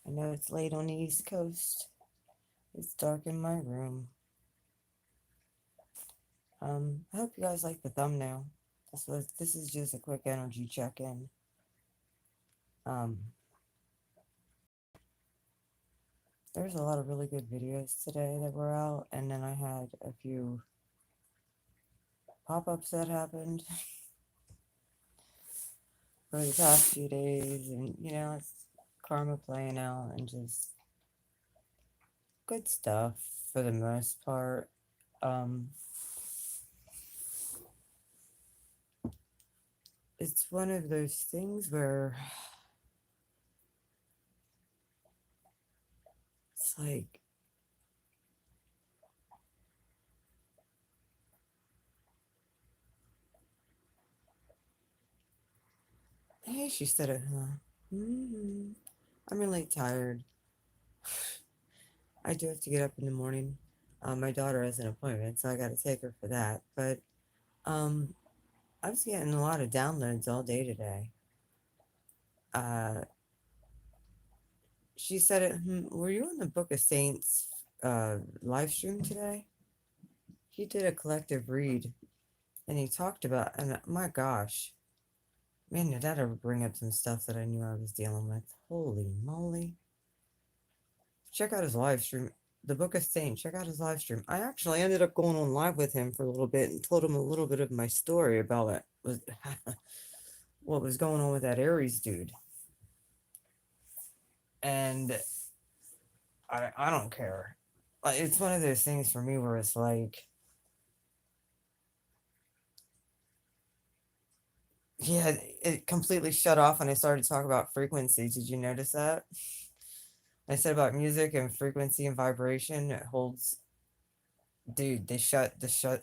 I know it's late on the East Coast. It's dark in my room. I hope you guys like the thumbnail. This is just a quick energy check-in. Um, there's a lot of really good videos today that were out, and then I had a few pop-ups that happened for the past few days, and it's karma playing out and just good stuff for the most part. Um, it's one of those things where it's like hey, she said it, huh? I'm really tired. I do have to get up in the morning. My daughter has an appointment, so I got to take her for that. But um, I was getting a lot of downloads all day today. Uh, she said it. Were you on the Book of Saints live stream today? He did a collective read, and he talked about. And my gosh, man, did that ever bring up some stuff that I knew I was dealing with? Holy moly! Check out his live stream. The Book of Saint. Check out his live stream. I actually ended up going on live with him for a little bit and told him a little bit of my story about what was going on with that Aries dude. And I don't care. Like, it's one of those things for me where it's like, yeah, it completely shut off when I started talking about frequency. Did you notice that? I said about music and frequency and vibration. It holds, dude. They shut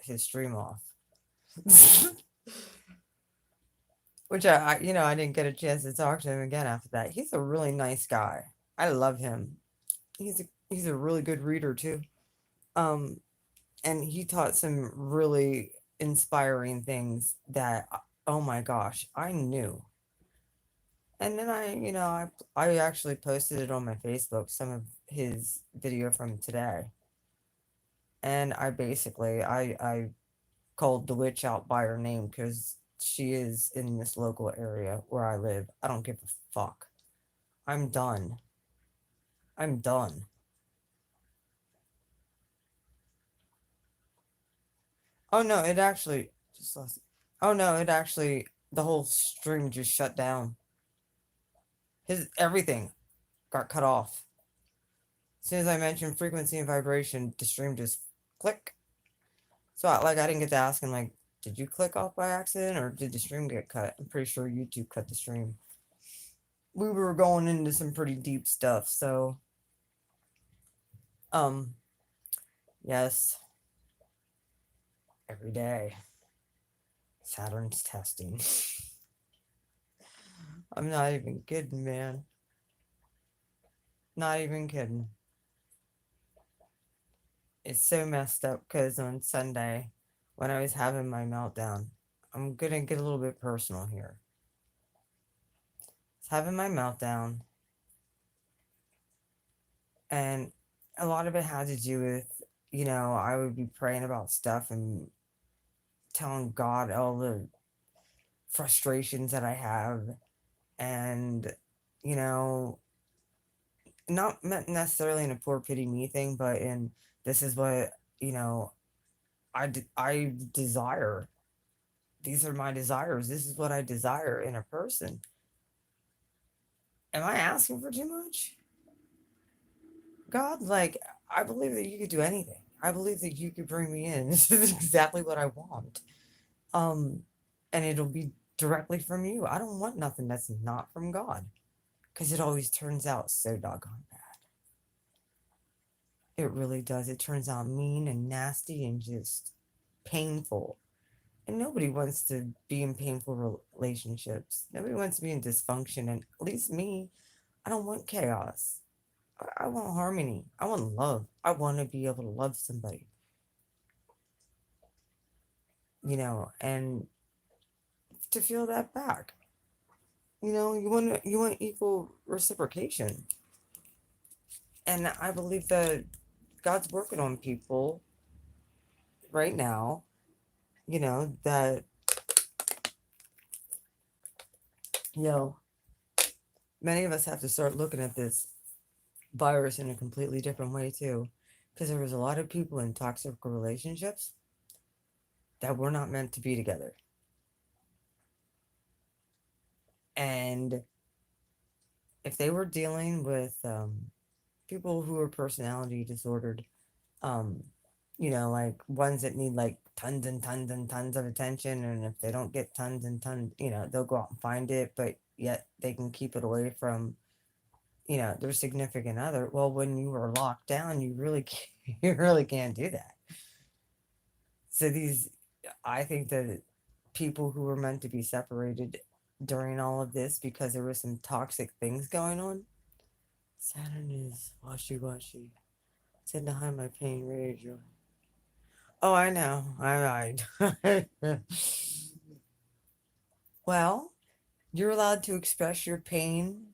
his stream off. Which I didn't get a chance to talk to him again after that. He's a really nice guy. I love him. He's a really good reader too. Um, and he taught some really inspiring things that, oh my gosh, I knew. And then I actually posted it on my Facebook, some of his video from today. And I called the witch out by her name because she is in this local area where I live. I don't give a fuck. I'm done. I'm done. Oh no, it actually just lost. Oh no, it actually the whole stream just shut down. His everything got cut off. As soon as I mentioned frequency and vibration, the stream just click. So I didn't get to ask him like, did you click off by accident or did the stream get cut? I'm pretty sure YouTube cut the stream. We were going into some pretty deep stuff, so um yes, every day. Saturn's testing. I'm not even kidding, man. Not even kidding. It's so messed up because on Sunday, when I was having my meltdown, I'm gonna get a little bit personal here. I was having my meltdown, and a lot of it had to do with, I would be praying about stuff and telling God all the frustrations that I have, and, you know, not meant necessarily in a poor pity me thing, but in this is what, you know, I desire. These are my desires. This is what I desire in a person. Am I asking for too much? God, like, I believe that you could do anything. I believe that you could bring me in. This is exactly what I want. Um, and it'll be directly from you. I don't want nothing that's not from God. Because it always turns out so doggone bad. It really does. It turns out mean and nasty and just painful. And nobody wants to be in painful relationships. Nobody wants to be in dysfunction. And at least me, I don't want chaos. I want harmony. I want love. I want to be able to love somebody, and to feel that back. You want equal reciprocation. And I believe that God's working on people right now, that, you know, many of us have to start looking at this virus in a completely different way too. Because there was a lot of people in toxic relationships that were not meant to be together. And if they were dealing with people who are personality disordered, um, like ones that need like tons and tons and tons of attention, and if they don't get tons and tons, they'll go out and find it, but yet they can keep it away from, their significant other. Well, when you are locked down, you really can't, you really can't do that. So I think that people who were meant to be separated during all of this because there were some toxic things going on. Saturn is washy washy. Said to hide my pain, rage. Oh, I know. I lied. Well, you're allowed to express your pain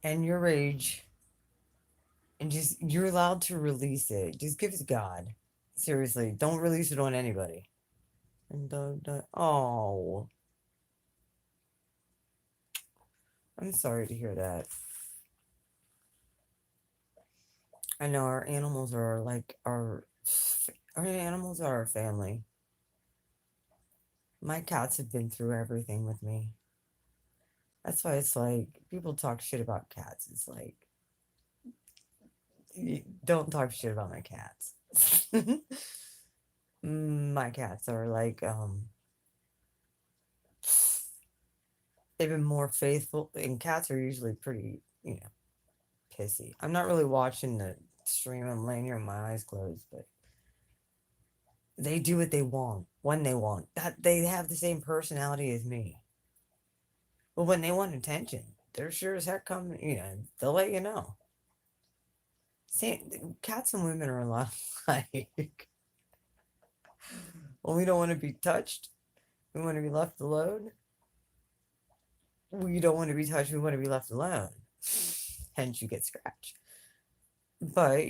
and your rage, and just you're allowed to release it. Just give it to God. Seriously, don't release it on anybody. And oh, I'm sorry to hear that. I know our animals are like our animals are our family. My cats have been through everything with me. That's why it's like people talk shit about cats. It's like don't talk shit about my cats. My cats are like they've been more faithful, and cats are usually pretty, pissy. I'm not really watching the stream. I'm laying here with my eyes closed, but they do what they want when they want. That they have the same personality as me. But when they want attention, they're sure as heck come. They'll let you know. Same, cats and women are a lot like. When we don't want to be touched, we want to be left alone. We don't want to be touched. We want to be left alone. Hence, you get scratched. But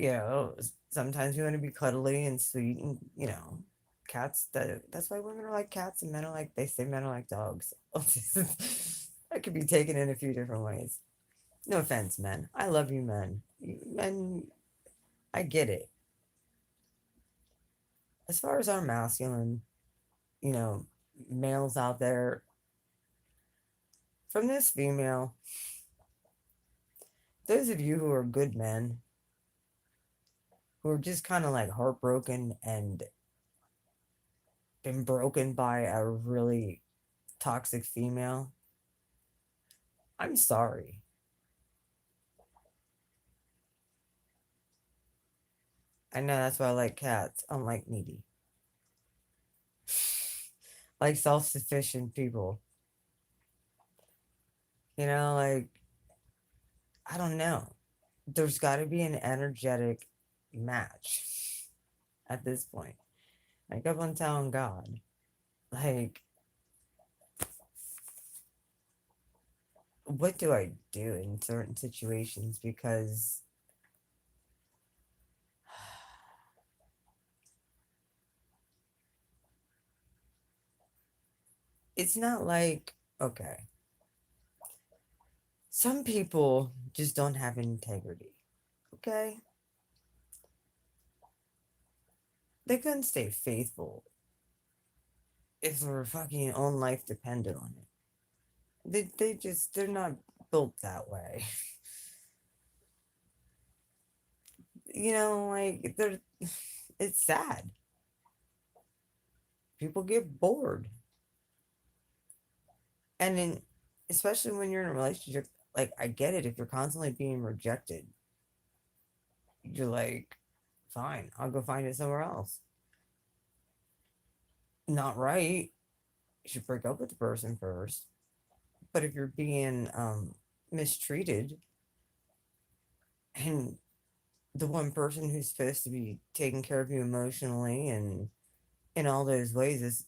sometimes we want to be cuddly and sweet, and cats. That's why women are like cats and men are like they say men are like dogs. That could be taken in a few different ways. No offense, men. I love you, men. Men, I get it. As far as our masculine, you know, males out there, from this female, those of you who are good men, who are just kind of like heartbroken and been broken by a really toxic female, I'm sorry. I know that's why I like cats. I don't like needy. Like self sufficient people. Like, I don't know. There's got to be an energetic match at this point. Like, up on telling God. Like, what do I do in certain situations? Because it's not like, okay, some people just don't have integrity. Okay? They couldn't stay faithful if their fucking own life depended on it. They're not built that way. Like it's sad. People get bored. And then especially when you're in a relationship, like I get it if you're constantly being rejected. You're like, fine, I'll go find it somewhere else. Not right. You should break up with the person first. But if you're being mistreated and the one person who's supposed to be taking care of you emotionally and in all those ways is,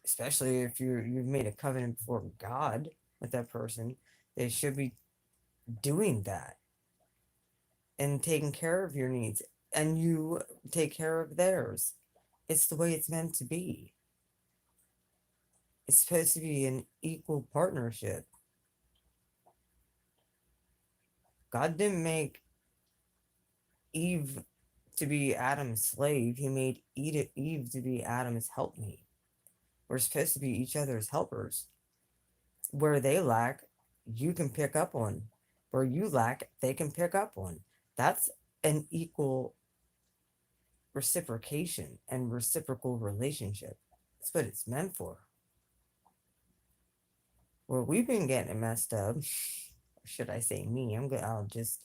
especially if you've made a covenant before God with that person, they should be doing that. and taking care of your needs, and you take care of theirs. It's the way it's meant to be. It's supposed to be an equal partnership. God didn't make Eve to be Adam's slave. He made Eve to be Adam's helpmate. We're supposed to be each other's helpers. Where they lack, you can pick up on. Where you lack, they can pick up on. That's an equal reciprocation and reciprocal relationship. That's what it's meant for. Where we've been getting messed up, or should I say me? I'll just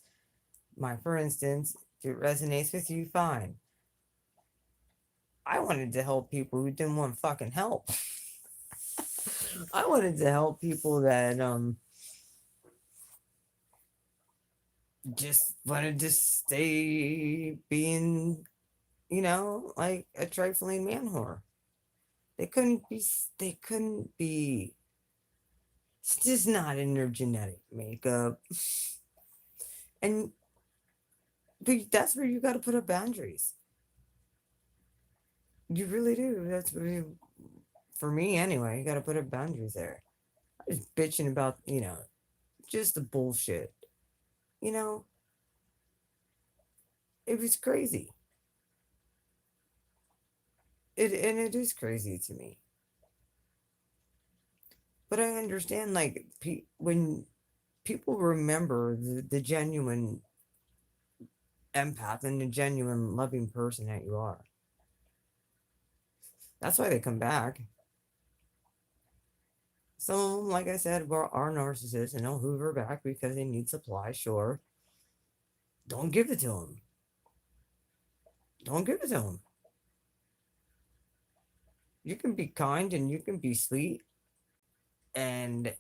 for instance, if it resonates with you, fine. I wanted to help people who didn't want fucking help. I wanted to help people that just wanted to stay being, like a trifling man whore. They couldn't be. They couldn't be. It's just not in their genetic makeup, and that's where you got to put up boundaries. You really do. That's where for me anyway. You got to put up boundaries there. I was bitching about just the bullshit. You know, it was crazy. It is crazy to me. But I understand, like, when people remember the genuine empath and the genuine loving person that you are, that's why they come back. Some of them, like I said, are narcissists and they'll hoover back because they need supply. Sure, don't give it to them. Don't give it to them. You can be kind and you can be sweet and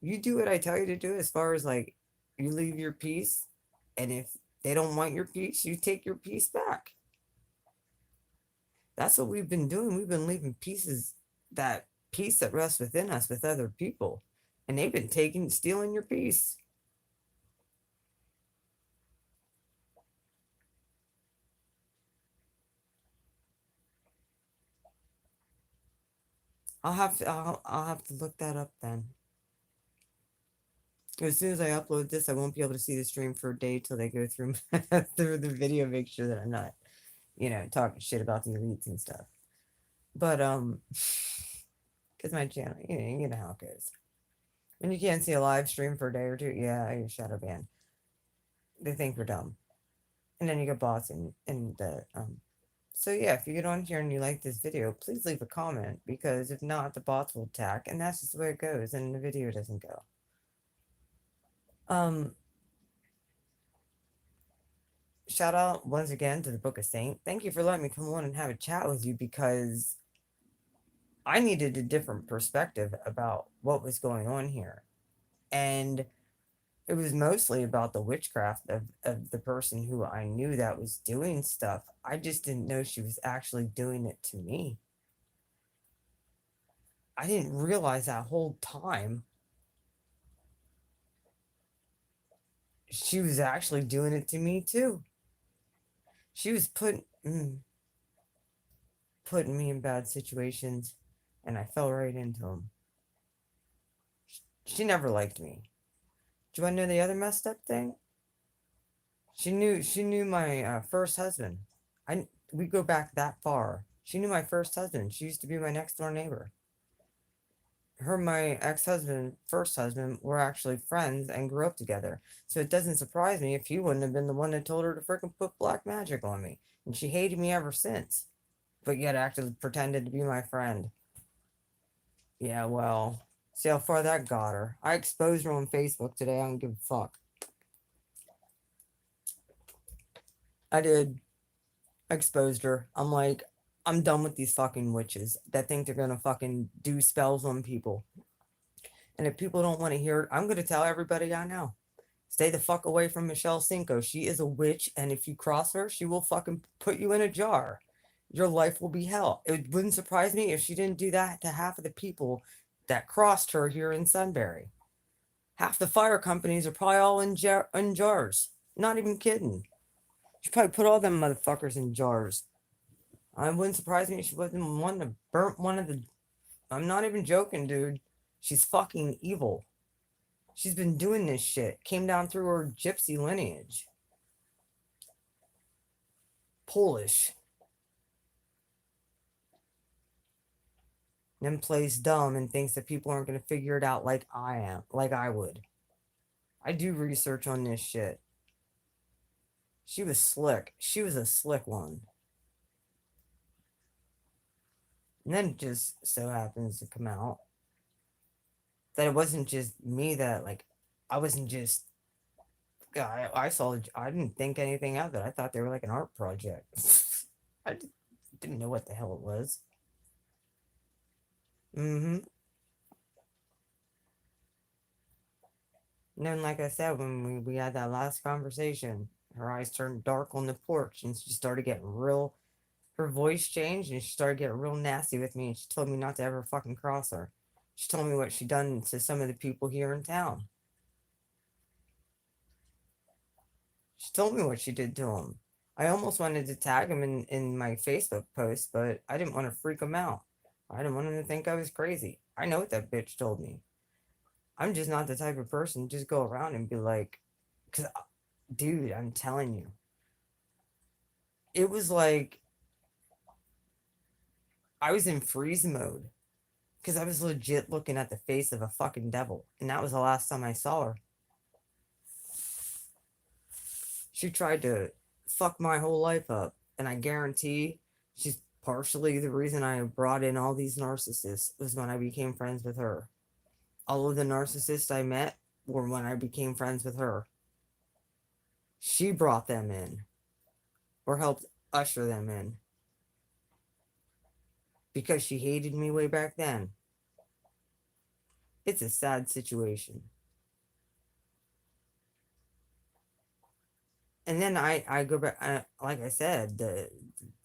you do what I tell you to do as far as like you leave your piece, and if they don't want your piece, you take your piece back. That's what we've been doing. We've been leaving that peace that rests within us with other people, and they've been stealing your peace. I'll have to look that up then. As soon as I upload this, I won't be able to see the stream for a day till they go through through the video, make sure that I'm not, talking shit about the elites and stuff. But because my channel, you know how it goes. When you can't see a live stream for a day or two, yeah, you're shadow banned. They think we're dumb, and then you get bots and the So yeah, if you get on here and you like this video, please leave a comment because if not, the bots will attack, and that's just the way it goes, and the video doesn't go. Um, Shout out once again to the Book of Saint. Thank you for letting me come on and have a chat with you because I needed a different perspective about what was going on here. And it was mostly about the witchcraft of the person who I knew that was doing stuff. I just didn't know she was actually doing it to me. I didn't realize that whole time she was actually doing it to me too. She was putting me in bad situations, and I fell right into them. She never liked me. Do you want to know the other messed up thing? She knew my first husband. We go back that far. She knew my first husband. She used to be my next door neighbor. Her and my ex-husband, first husband, were actually friends and grew up together. So it doesn't surprise me if he wouldn't have been the one that told her to freaking put black magic on me. And she hated me ever since. But yet acted pretended to be my friend. Yeah, well, see how far that got her. I exposed her on Facebook today. I don't give a fuck. I did. I exposed her. I'm like, I'm done with these fucking witches that think they're gonna fucking do spells on people. And if people don't want to hear it, I'm gonna tell everybody I know. Stay the fuck away from Michelle Cinco. She is a witch, and if you cross her, she will fucking put you in a jar. Your life will be hell. It wouldn't surprise me if she didn't do that to half of the people that crossed her here in Sunbury. Half the fire companies are probably all in jars. Not even kidding. She probably put all them motherfuckers in jars. I wouldn't surprise me if she wasn't the one that burnt one of the. I'm not even joking, dude. She's fucking evil. She's been doing this shit. Came down through her gypsy lineage. Polish. Then plays dumb and thinks that people aren't going to figure it out like I am, like I would. I do research on this shit. She was slick. She was a slick one. And then it just so happens to come out that it wasn't just me that, like, I wasn't just. I saw. I didn't think anything of it. I thought they were like an art project. I didn't know what the hell it was. Mm-hmm. And then, like I said, when we had that last conversation, her eyes turned dark on the porch and she started getting real. Her voice changed and she started getting real nasty with me. And she told me not to ever fucking cross her. She told me what she done to some of the people here in town. She told me what she did to them. I almost wanted to tag him in my Facebook post, but I didn't want to freak him out. I didn't want him to think I was crazy. I know what that bitch told me. I'm just not the type of person to just go around and be like, because, dude, I'm telling you, it was like I was in freeze mode because I was legit looking at the face of a fucking devil. And that was the last time I saw her. She tried to fuck my whole life up. And I guarantee she's partially the reason I brought in all these narcissists was when I became friends with her. All of the narcissists I met were when I became friends with her. She brought them in or helped usher them in because she hated me way back then. It's a sad situation. And then I go back, like I said,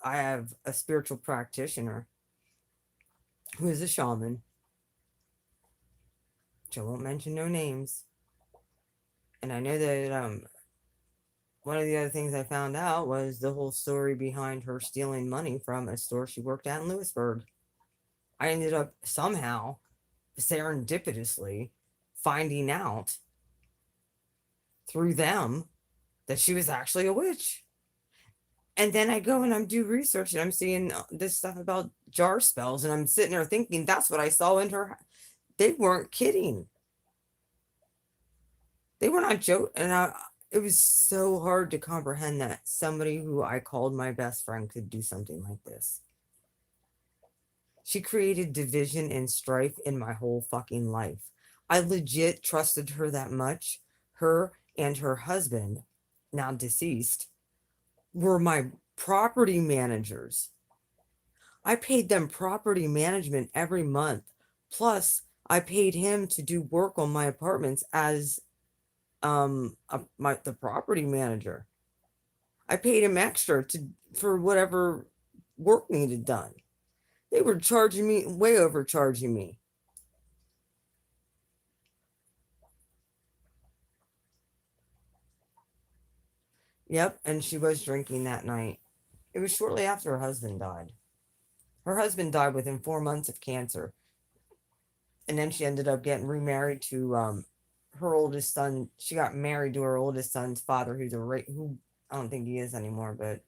I have a spiritual practitioner who is a shaman, which I won't mention no names. And I know that one of the other things I found out was the whole story behind her stealing money from a store she worked at in Lewisburg. I ended up somehow, serendipitously, finding out through them that she was actually a witch. And then I go and I'm do research and I'm seeing this stuff about jar spells and I'm sitting there thinking that's what I saw in her. They weren't kidding. They were not joking. And it was so hard to comprehend that somebody who I called my best friend could do something like this. She created division and strife in my whole fucking life. I legit trusted her that much. Her and her husband, now deceased, were my property managers. I paid them property management every month. Plus, I paid him to do work on my apartments as the property manager. I paid him extra to for whatever work needed done. They were charging me way overcharging me. Yep, and she was drinking that night. It was shortly after her husband died. Her husband died within 4 months of cancer, and then she ended up getting remarried to her oldest son. She got married to her oldest son's father, who I don't think he is anymore, but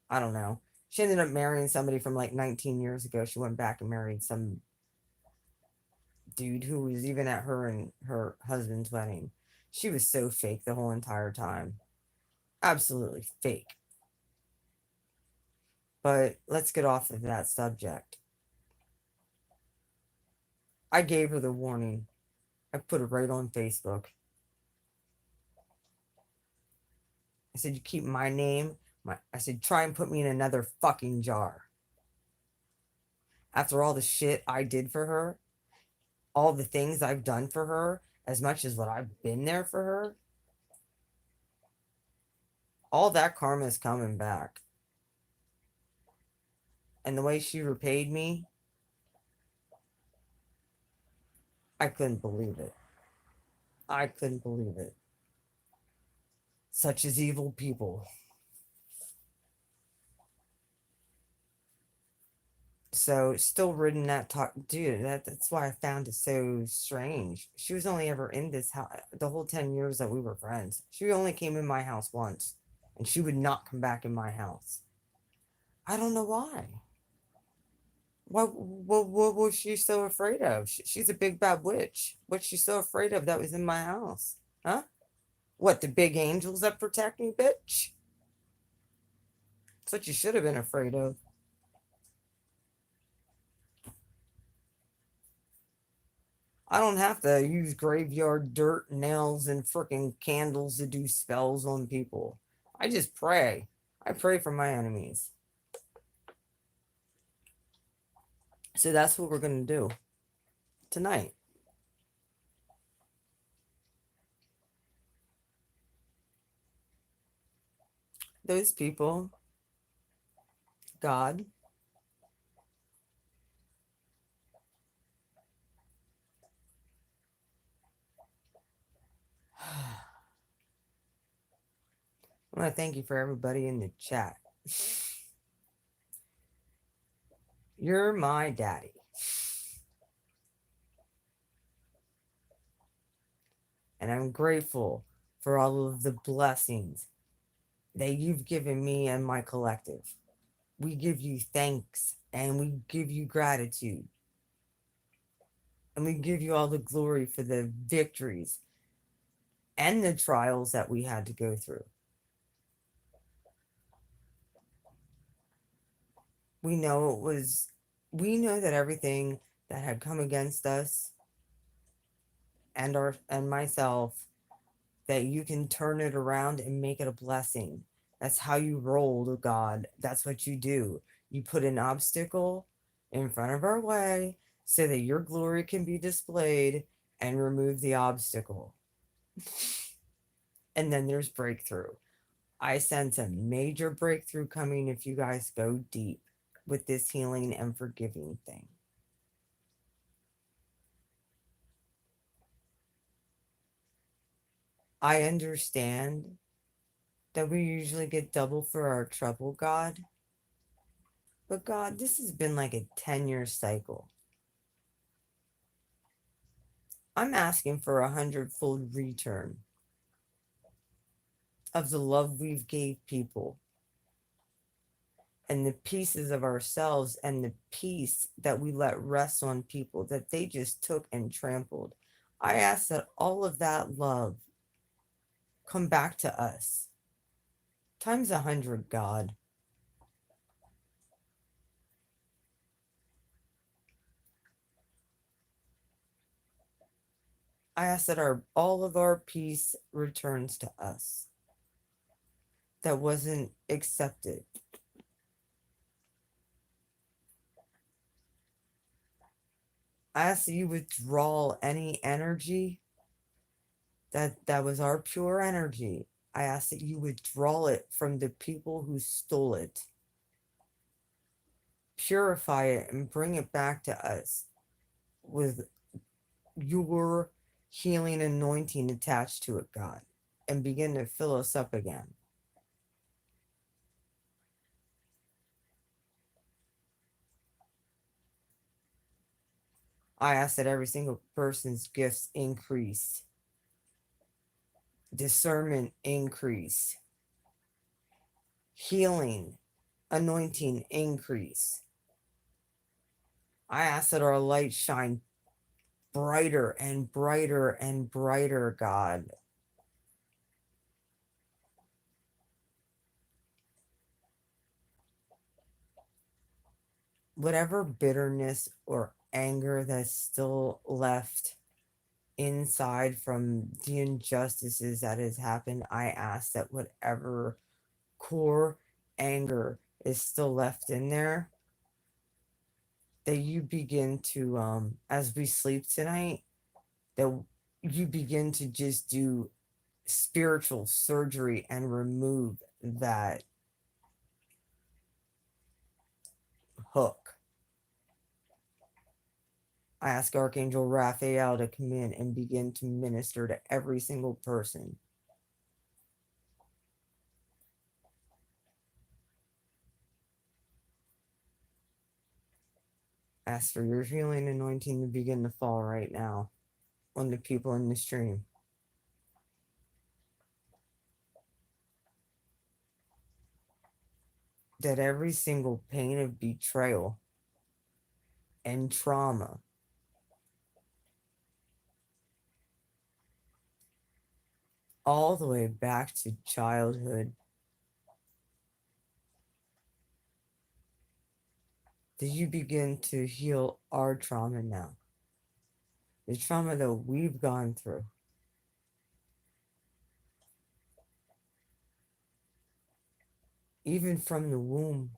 I don't know. She ended up marrying somebody from like 19 years ago. She went back and married some dude who was even at her and her husband's wedding. She was so fake the whole entire time. Absolutely fake. But let's get off of that subject. I gave her the warning. I put it right on Facebook. I said, you keep my name. I said, try and put me in another fucking jar. After all the shit I did for her, all the things I've done for her, as much as what I've been there for her, all that karma is coming back. And the way she repaid me, I couldn't believe it. I couldn't believe it. such as evil people. So still reading that talk, dude. That's why I found it so strange. She was only ever in this house the whole 10 years that we were friends. She only came in my house once, and she would not come back in my house. I don't know why. What was she so afraid of? She's a big bad witch. What's she so afraid of that was in my house? Huh? What, the big angels that protect me, bitch? That's what you should have been afraid of. I don't have to use graveyard dirt, nails, and frickin' candles to do spells on people. I just pray. I pray for my enemies. So that's what we're gonna do tonight. Those people, God, I want to thank you for everybody in the chat. You're my daddy. And I'm grateful for all of the blessings that you've given me and my collective. We give you thanks and we give you gratitude and we give you all the glory for the victories and the trials that we had to go through. We know it was, we know that everything that had come against us and myself, that you can turn it around and make it a blessing. That's how you roll to God. That's what you do. You put an obstacle in front of our way so that your glory can be displayed and remove the obstacle. And then there's breakthrough. I sense a major breakthrough coming if you guys go deep with this healing and forgiving thing. I understand that we usually get double for our trouble, God. But God, this has been like a 10-year cycle. I'm asking for 100-fold return of the love we've gave people and the pieces of ourselves and the peace that we let rest on people that they just took and trampled. I ask that all of that love come back to us times 100, God. I ask that all of our peace returns to us that wasn't accepted. I ask that you withdraw any energy that was our pure energy. I ask that you withdraw it from the people who stole it, purify it, and bring it back to us with your healing anointing attached to it, God, and begin to fill us up again. I ask that every single person's gifts increase, discernment increase, healing, anointing increase. I ask that our light shine brighter and brighter and brighter, God. Whatever bitterness or anger that's still left inside from the injustices that has happened, I ask that whatever core anger is still left in there, that you begin to, as we sleep tonight, that you begin to just do spiritual surgery and remove that hook. I ask Archangel Raphael to come in and begin to minister to every single person Ask for your healing anointing to begin to fall right now on the people in the stream. That every single pain of betrayal and trauma, all the way back to childhood, that you begin to heal our trauma now. The trauma that we've gone through. Even from the womb.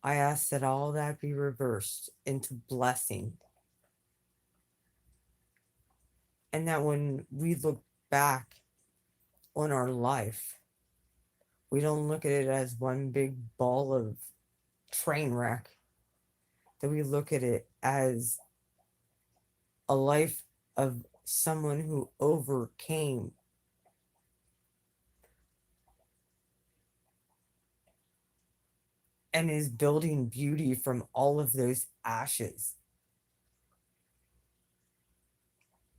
I ask that all that be reversed into blessing. And that when we look back on our life, we don't look at it as one big ball of train wreck, that we look at it as a life of someone who overcame and is building beauty from all of those ashes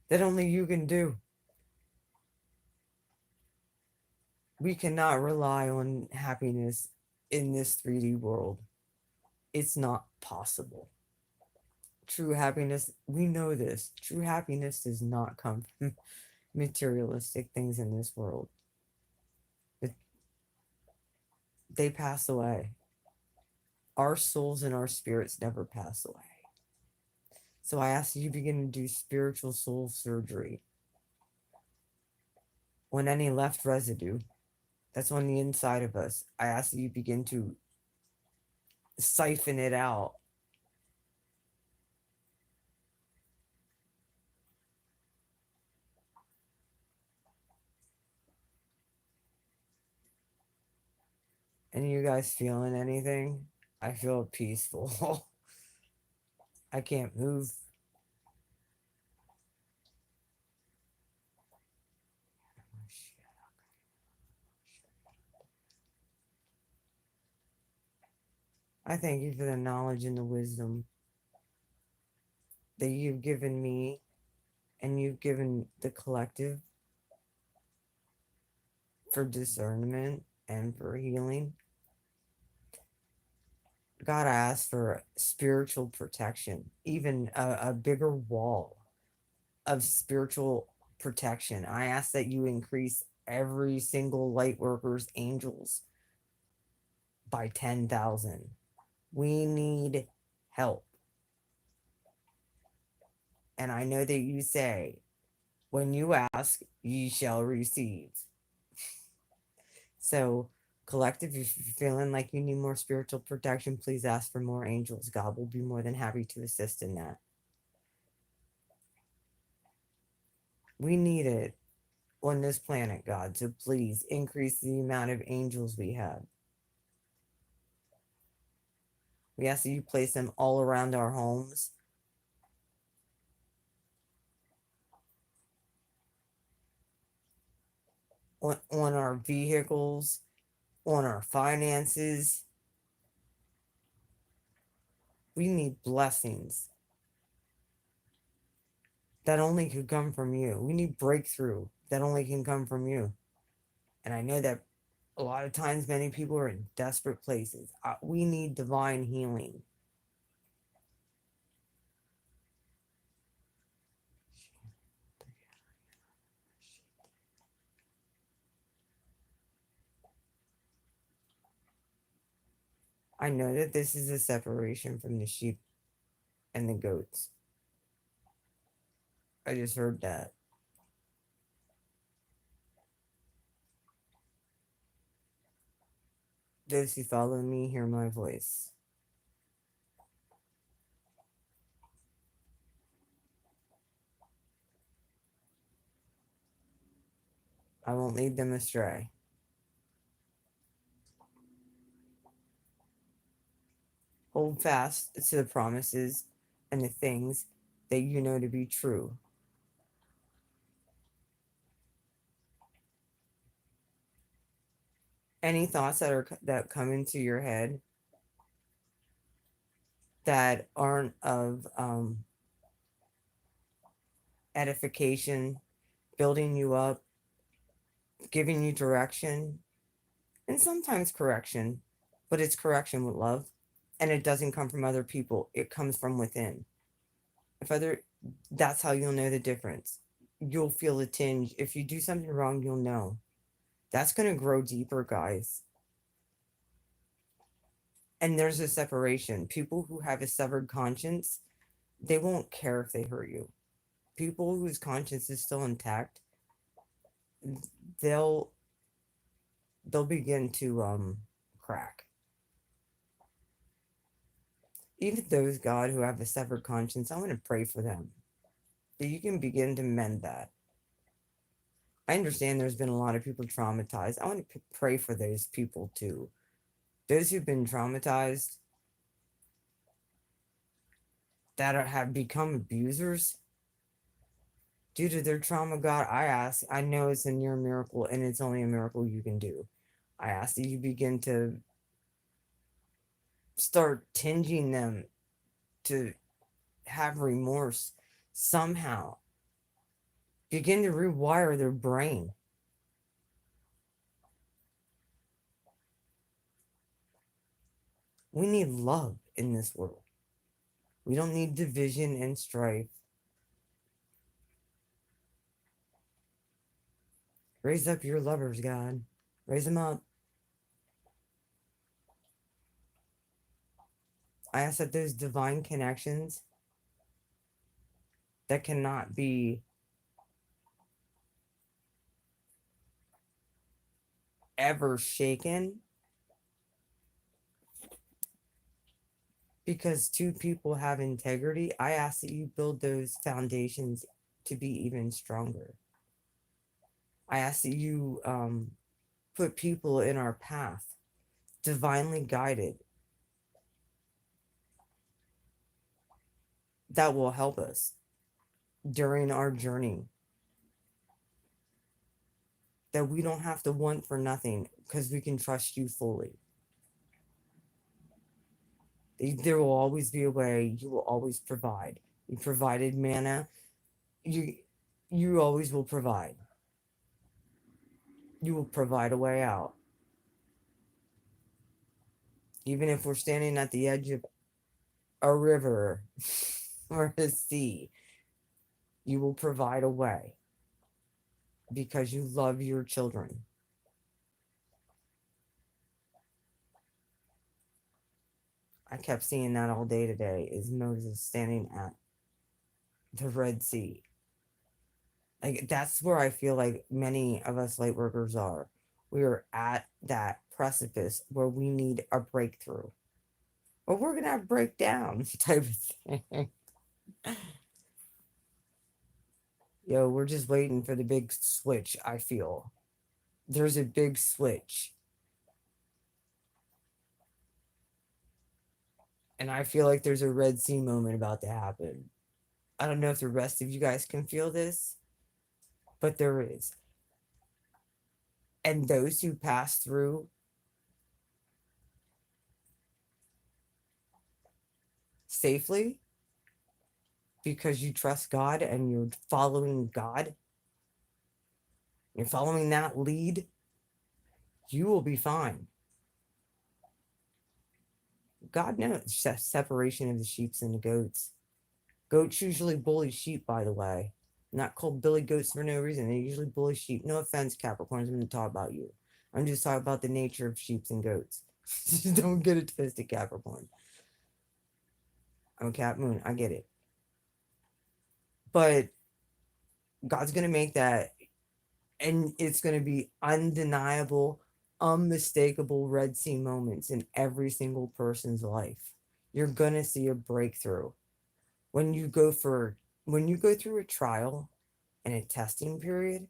that only you can do. We cannot rely on happiness in this 3D world. It's not possible. True happiness, we know this. True happiness does not come from materialistic things in this world. It, they pass away. Our souls and our spirits never pass away. So I ask that you begin to do spiritual soul surgery on any left residue that's on the inside of us. I ask that you begin to siphon it out. And you guys feeling anything? I feel peaceful. I can't move. I thank you for the knowledge and the wisdom that you've given me and you've given the collective for discernment and for healing. God, I ask for spiritual protection, even a bigger wall of spiritual protection. I ask that you increase every single light worker's angels by 10,000. We need help. And I know that you say, when you ask, ye shall receive. So, collective, if you're feeling like you need more spiritual protection, please ask for more angels. God will be more than happy to assist in that. We need it on this planet, God. So please increase the amount of angels we have. We ask that you place them all around our homes, on our vehicles, on our finances. We need blessings that only could come from you. We need breakthrough that only can come from you. And I know that a lot of times many people are in desperate places. We need divine healing. I know that this is a separation from the sheep and the goats. I just heard that. Those who follow me hear my voice. I won't lead them astray. Hold fast to the promises and the things that you know to be true. Any thoughts that come into your head, that aren't of edification, building you up, giving you direction, and sometimes correction, but it's correction with love. And it doesn't come from other people, it comes from within. If other, that's how you'll know the difference. You'll feel a tinge. If you do something wrong, you'll know. That's going to grow deeper, guys. And there's a separation. People who have a severed conscience, they won't care if they hurt you. People whose conscience is still intact, they'll they'll begin to crack. Even those, God, who have a severed conscience, I want to pray for them that you can begin to mend that. I understand there's been a lot of people traumatized. I want to pray for those people too. Those who've been traumatized, that have become abusers due to their trauma. God, I ask, I know it's a near miracle and it's only a miracle you can do. I ask that you begin to start tinging them to have remorse somehow. Begin to rewire their brain. We need love in this world. We don't need division and strife. Raise up your lovers, God. Raise them up. I ask that those divine connections that cannot be ever shaken because two people have integrity, I ask that you build those foundations to be even stronger. I ask that you put people in our path, divinely guided, that will help us during our journey. That we don't have to want for nothing because we can trust you fully. There will always be a way. You will always provide. You provided manna. You you always will provide. You will provide a way out. Even if we're standing at the edge of a river or a sea, you will provide a way because you love your children. I kept seeing that all day today is Moses standing at the Red Sea. Like that's where I feel like many of us light workers are. We are at that precipice where we need a breakthrough. Or we're gonna have breakdown type of thing. Yo, we're just waiting for the big switch, I feel. There's a big switch. And I feel like there's a Red Sea moment about to happen. I don't know if the rest of you guys can feel this, but there is. And those who pass through safely because you trust God and you're following God, you're following that lead, you will be fine. God knows separation of the sheep and the goats. Goats usually bully sheep, by the way. Not called billy goats for no reason. They usually bully sheep. No offense, Capricorns. I'm going to talk about you. I'm just talking about the nature of sheep and goats. Don't get it twisted, Capricorn. I'm a Cap Moon. I get it. But God's going to make that, and it's going to be undeniable, unmistakable Red Sea moments in every single person's life. You're going to see a breakthrough. When you go for when you go through a trial and a testing period,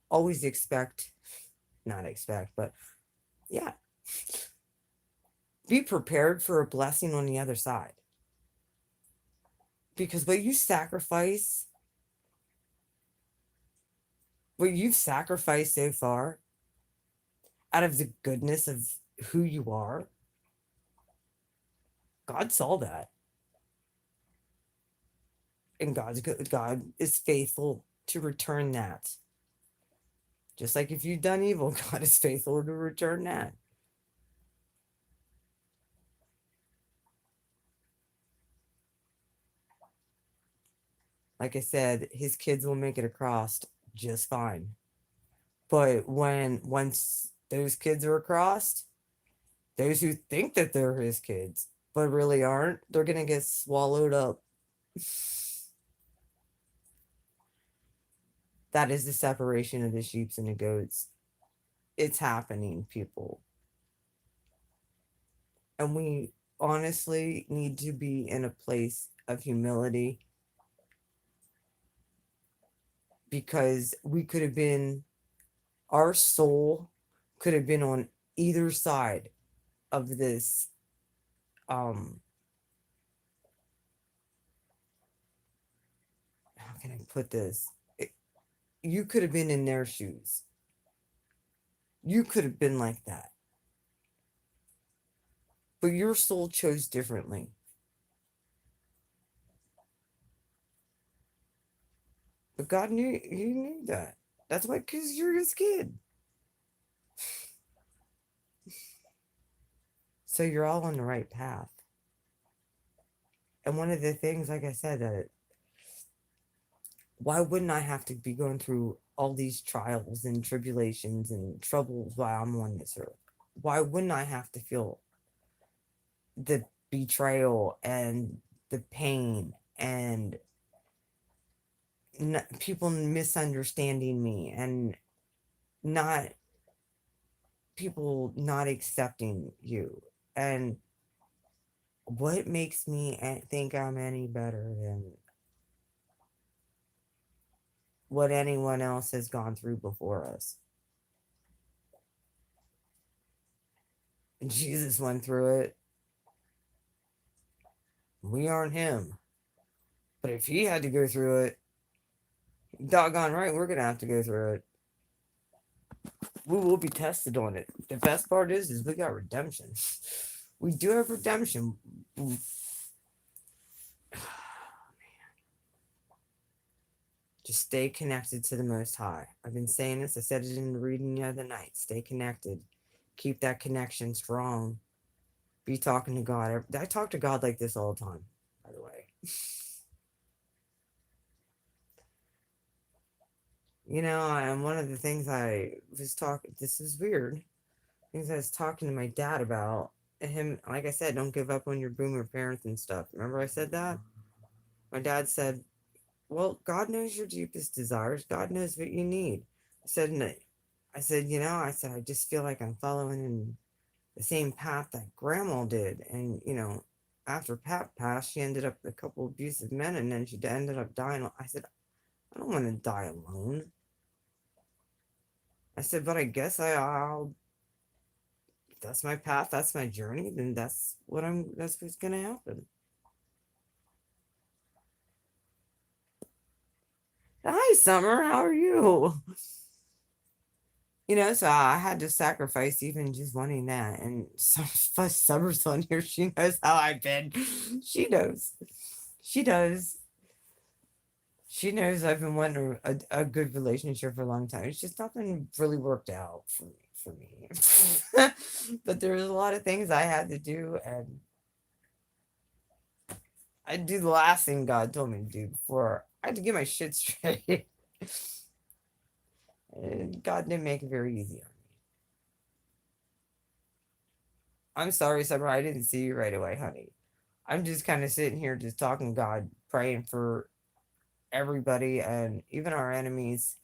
always expect, not expect, but yeah, be prepared for a blessing on the other side. Because what you've sacrificed so far out of the goodness of who you are, God saw that, and God is faithful to return that. Just like if you've done evil, God is faithful to return that. Like I said, his kids will make it across just fine. But once those kids are across, those who think that they're his kids but really aren't, they're gonna get swallowed up. That is the separation of the sheeps and the goats. It's happening, people. And we honestly need to be in a place of humility, because we could have been, our soul could have been on either side of this. um how can I put this? It, you could have been in their shoes. You could have been like that, but your soul chose differently. But God knew, he knew that. That's why, because you're his kid. So you're all on the right path. And one of the things, like I said, that why wouldn't I have to be going through all these trials and tribulations and troubles while I'm on this earth? Why wouldn't I have to feel the betrayal and the pain and people misunderstanding me, and not people not accepting you? And what makes me think I'm any better than what anyone else has gone through before us? Jesus went through it. We aren't him. But if he had to go through it, doggone right, we're going to have to go through it. We will be tested on it. The best part is we got redemption. We do have redemption. Just stay connected to the Most High. I've been saying this. I said it in the reading the other night. Stay connected. Keep that connection strong. Be talking to God. I talk to God like this all the time, by the way. And one of the things I was talking, this is weird, things I was talking to my dad about, him, like I said, don't give up on your boomer parents and stuff. Remember I said that? My dad said, well, God knows your deepest desires. God knows what you need. I said, I just feel like I'm following in the same path that grandma did. And, after Pat passed, she ended up with a couple abusive men, and then she ended up dying. I said, I don't want to die alone. I said, but I guess I'll, that's my path, that's my journey, then that's what's gonna happen. Hi, Summer, how are you? So I had to sacrifice even just wanting that. And Summer's on here. She knows how I've been. She knows. She does. She knows I've been wanting a good relationship for a long time. It's just nothing really worked out for me. But there was a lot of things I had to do, and I'd do the last thing God told me to do before I had to get my shit straight. And God didn't make it very easy on me. I'm sorry, Summer, I didn't see you right away, honey. I'm just kind of sitting here just talking to God, praying for everybody and even our enemies.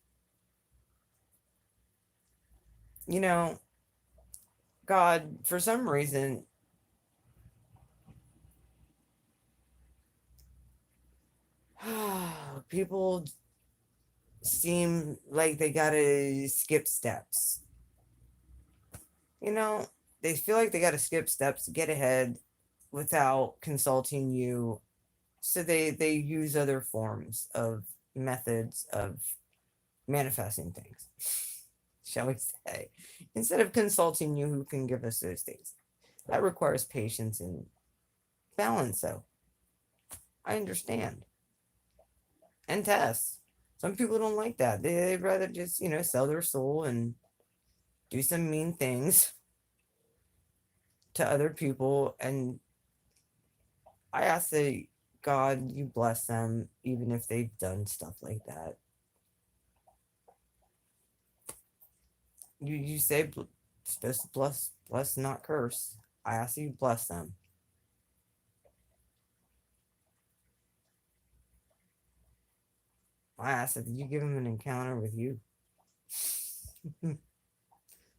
You know, God, for some reason, people seem like they gotta skip steps. You know, they feel like they gotta skip steps to get ahead without consulting you. So they use other forms of methods of manifesting things, shall we say, instead of consulting you who can give us those things. That requires patience and balance. So I understand. And tests. Some people don't like that. They'd rather just, sell their soul and do some mean things to other people. And I ask that God, you bless them, even if they've done stuff like that. You say supposed to bless, not curse. I ask that you bless them. I ask that you give them an encounter with you.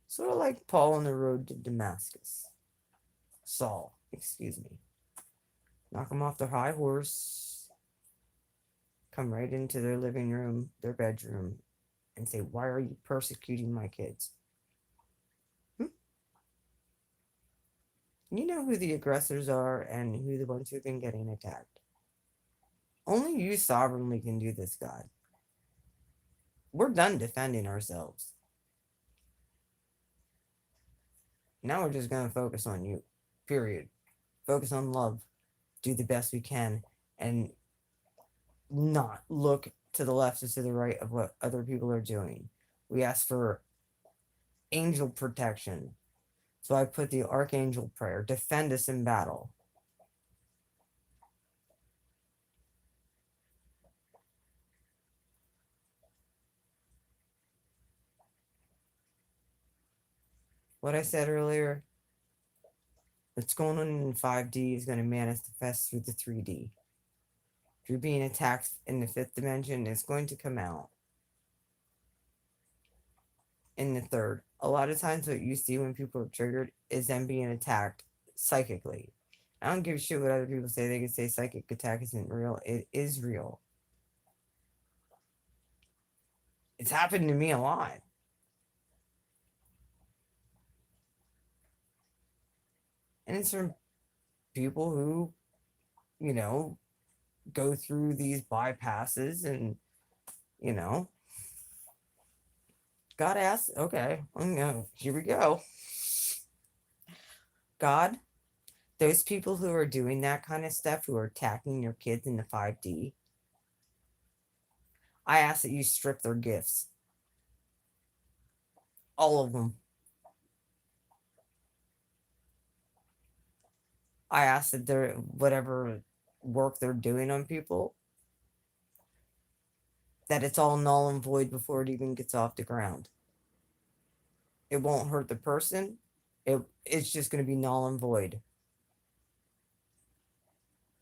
Sort of like Paul on the road to Damascus. Saul, excuse me. Knock them off their high horse, come right into their living room, their bedroom, and say, "Why are you persecuting my kids?" Hmm? You know who the aggressors are and who the ones who've been getting attacked. Only you sovereignly can do this, God. We're done defending ourselves. Now we're just going to focus on you. Period. Focus on love. Do the best we can and not look to the left or to the right of what other people are doing. We ask for angel protection. So I put the archangel prayer, defend us in battle. What I said earlier, what's going on in 5D is going to manifest through the 3D. If you're being attacked in the fifth dimension, it's going to come out in the third. A lot of times, what you see when people are triggered is them being attacked psychically. I don't give a shit what other people say. They can say psychic attack isn't real. It is real. It's happened to me a lot. And it's from people who, you know, go through these bypasses and, you know, God asks, okay, here we go. God, those people who are doing that kind of stuff, who are attacking your kids in the 5D, I ask that you strip their gifts. All of them. I ask that they're, whatever work they're doing on people, that it's all null and void before it even gets off the ground. It won't hurt the person. It's just going to be null and void.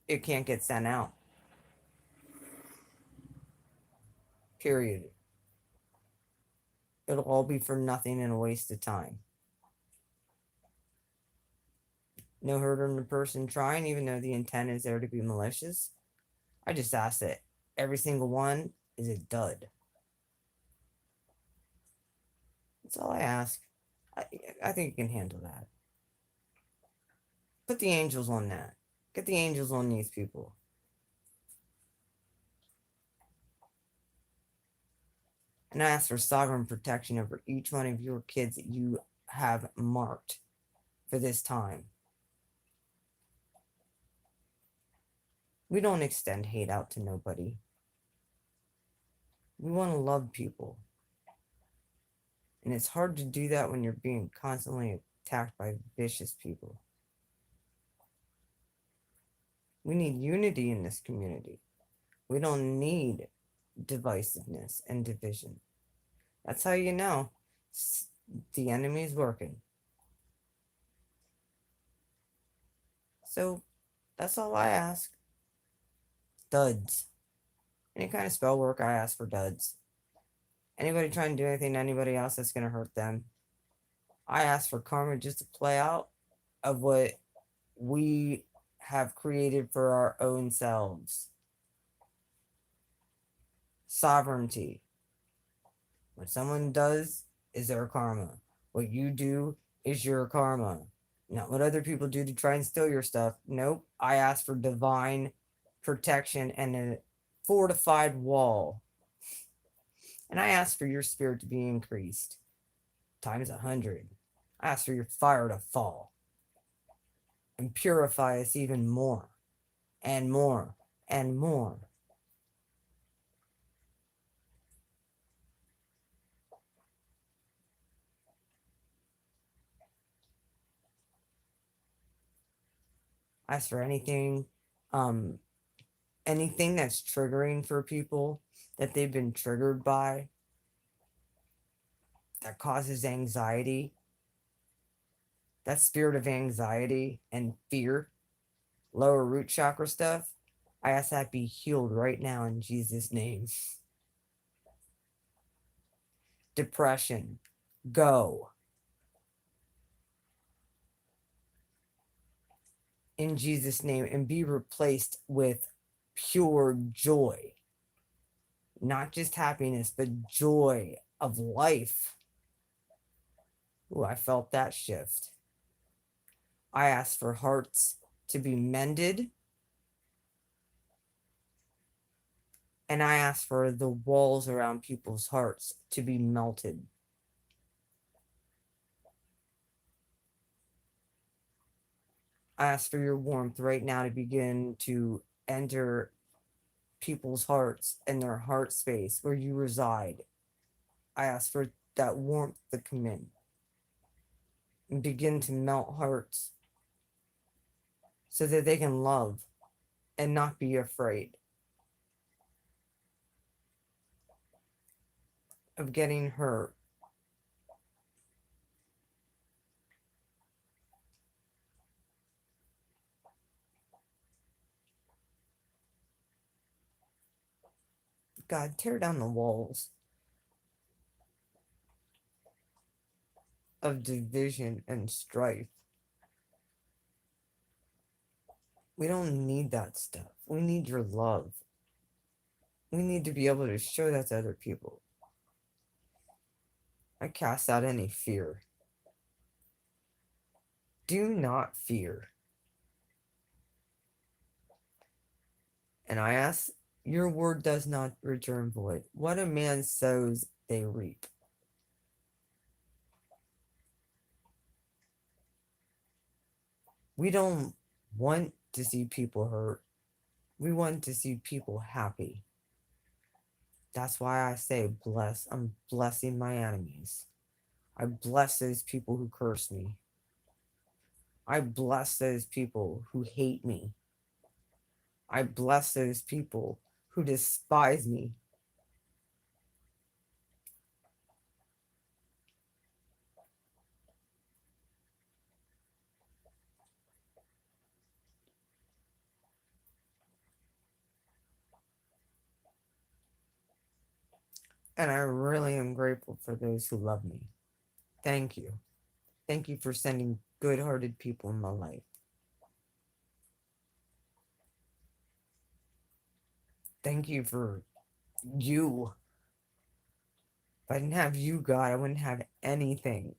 It can't get sent out. Period. It'll all be for nothing and a waste of time. No hurt on the person trying, even though the intent is there to be malicious. I just ask that every single one is a dud. That's all I ask. I, I think you can handle that. Put the angels on that. Get the angels on these people. And I ask for sovereign protection over each one of your kids that you have marked for this time. We don't extend hate out to nobody. We want to love people. And it's hard to do that when you're being constantly attacked by vicious people. We need unity in this community. We don't need divisiveness and division. That's how you know the enemy is working. So that's all I ask. Duds. Any kind of spell work, I ask for duds. Anybody trying to do anything to anybody else that's going to hurt them, I ask for karma just to play out of what we have created for our own selves. Sovereignty. What someone does is their karma. What you do is your karma. Not what other people do to try and steal your stuff. Nope. I ask for divine protection and a fortified wall. And I ask for your spirit to be increased times 100. I ask for your fire to fall. and purify us even more and more and more. As for um, anything that's triggering for people that they've been triggered by that causes anxiety, that spirit of anxiety and fear, lower root chakra stuff, I ask that be healed right now in Jesus' name. Depression, go in Jesus' name and be replaced with pure joy. Not just happiness, but joy of life. Ooh, I felt that shift. I ask for hearts to be mended, and I ask for the walls around people's hearts to be melted. I ask for your warmth right now to begin to enter people's hearts and their heart space where you reside. I ask for that warmth to come in and begin to melt hearts so that they can love and not be afraid of getting hurt. God, tear down the walls of division and strife. We don't need that stuff. We need your love. We need to be able to show that to other people. I cast out any fear. Do not fear. And I ask, your word does not return void. What a man sows, they reap. We don't want to see people hurt. We want to see people happy. That's why I say, bless. I'm blessing my enemies. I bless those people who curse me. I bless those people who hate me. I bless those people who despise me. And I really am grateful for those who love me. Thank you. Thank you for sending good hearted people in my life. Thank you for you. If I didn't have you, God, I wouldn't have anything.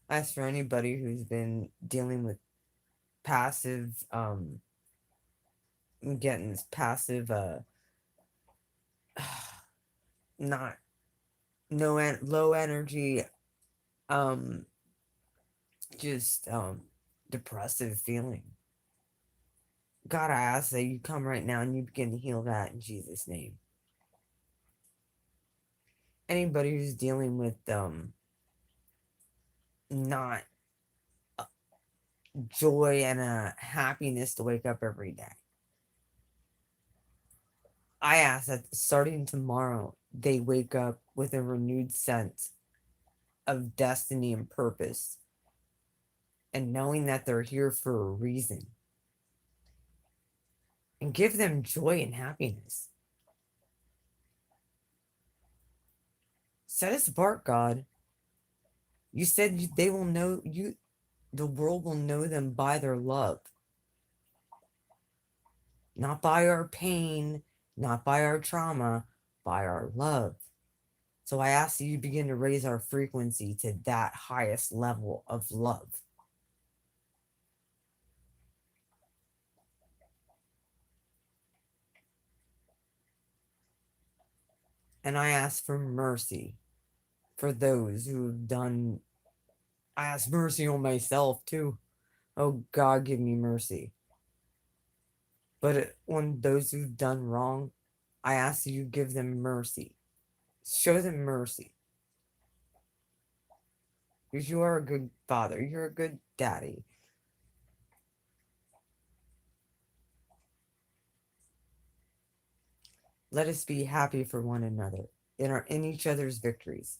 As for anybody who's been dealing with passive, getting this passive, not low energy, um, just depressive feeling. God, I ask that you come right now and you begin to heal that in Jesus' name. Anybody who's dealing with not joy and a happiness to wake up every day. I ask that starting tomorrow, they wake up with a renewed sense of destiny and purpose and knowing that they're here for a reason. And give them joy and happiness. Set us apart, God. You said they will know you, the world will know them by their love, not by our pain, not by our trauma, by our love. So I ask that you begin to raise our frequency to that highest level of love. And I ask for mercy for those who've done. I ask mercy on myself too. Oh God, give me mercy. But on those who've done wrong, I ask that you give them mercy. Show them mercy. Because you are a good father. You're a good daddy. Let us be happy for one another in each other's victories.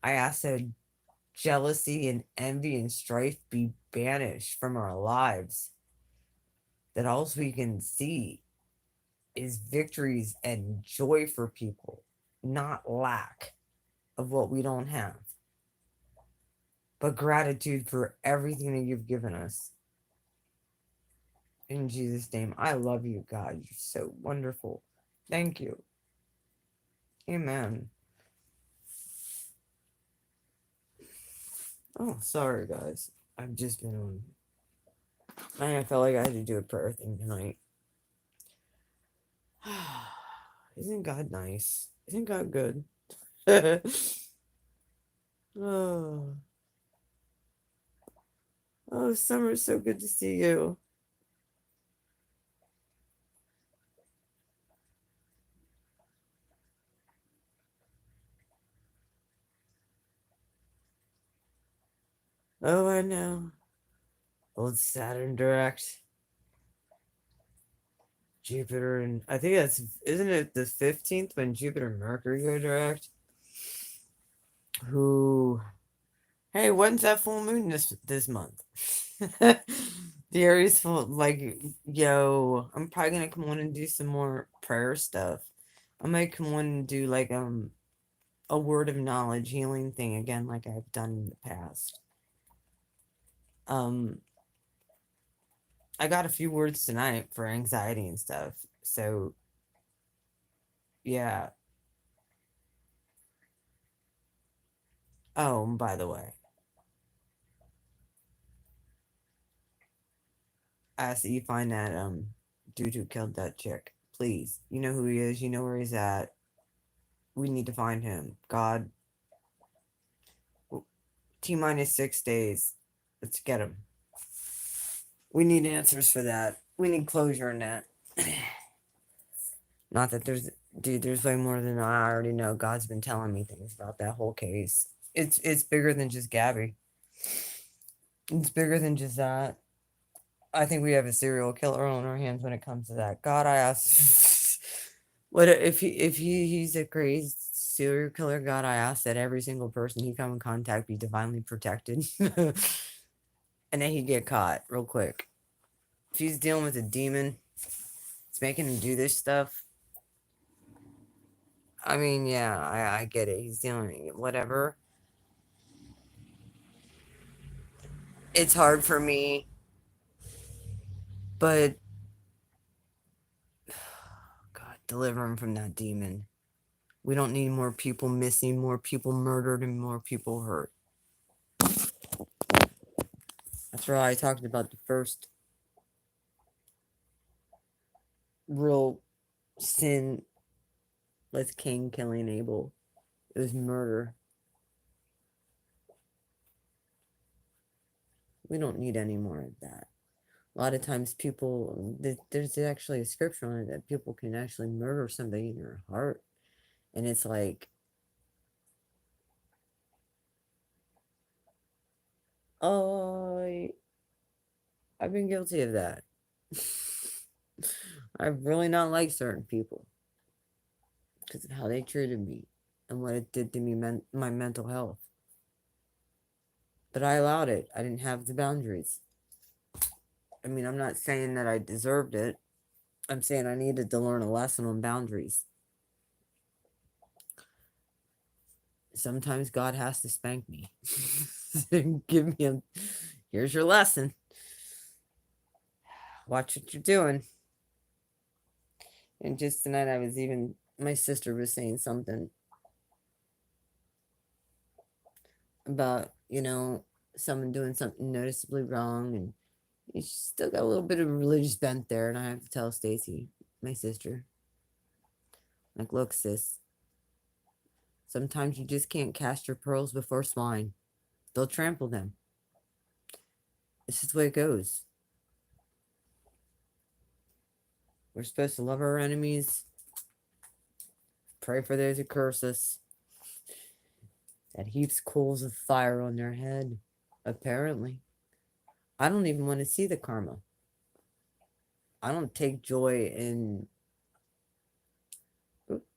I ask that jealousy and envy and strife be banished from our lives. That all we can see is victories and joy for people, not lack of what we don't have, but gratitude for everything that you've given us. In Jesus' name, I love you, God. You're so wonderful. Thank you. Amen. Oh, sorry, guys. I've just been on. I felt like I had to do a prayer thing tonight. Isn't God nice? Isn't God good? oh, oh, Summer, so good to see you. Oh, I know. Old Saturn direct. Jupiter and I think that's isn't it the 15th when Jupiter and Mercury go direct? Who hey, when's that full moon this month? the Aries full like yo, I'm probably gonna come on and do some more prayer stuff. I might come on and do like a word of knowledge healing thing again like I've done in the past. Um I got a few words tonight for anxiety and stuff. So yeah. Oh, and by the way, I ask that you find that dude who killed that chick. Please. You know who he is, you know where he's at. We need to find him. God, T minus 6 days. Let's get him. We need answers for that. We need closure in that. Not that there's way more than I already know. God's been telling me things about that whole case. It's bigger than just Gabby. It's bigger than just that. I think we have a serial killer on our hands when it comes to that. God, I ask, what he's a crazy serial killer? God, I ask that every single person he come in contact be divinely protected, and then he get caught real quick. If he's dealing with a demon, it's making him do this stuff. I mean, yeah, I get it. He's dealing whatever. It's hard for me, but God, deliver him from that demon. We don't need more people missing, more people murdered, and more people hurt. That's why I talked about the first real sin with Cain killing Abel. It was murder. We don't need any more of that. A lot of times, people, there's actually a scripture on it that people can actually murder somebody in their heart. And it's like, oh, I've been guilty of that. I've really not liked certain people because of how they treated me and what it did to me, my mental health. But I allowed it. I didn't have the boundaries. I mean, I'm not saying that I deserved it. I'm saying I needed to learn a lesson on boundaries. Sometimes God has to spank me. Give me here's your lesson. Watch what you're doing. And just tonight, my sister was saying something about, someone doing something noticeably wrong. And she's still got a little bit of religious bent there. And I have to tell Stacy, my sister, like, look, sis, Sometimes you just can't cast your pearls before swine. They'll trample them. It's just the way it goes. We're supposed to love our enemies, pray for those who curse us. That heaps coals of fire on their head, apparently. I don't even want to see the karma. I don't take joy in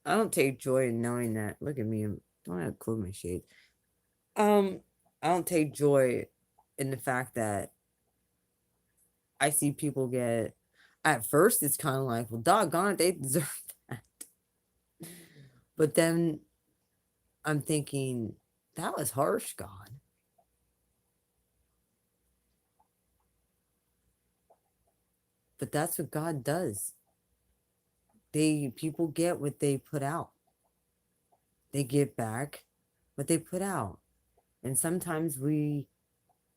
knowing that. Look at me. Don't have to close my shades. I don't take joy in the fact that I see people get. At first, it's kind of like, well, doggone it, they deserve that. But then I'm thinking, that was harsh, God. But that's what God does. People get what they put out. They get back what they put out. And sometimes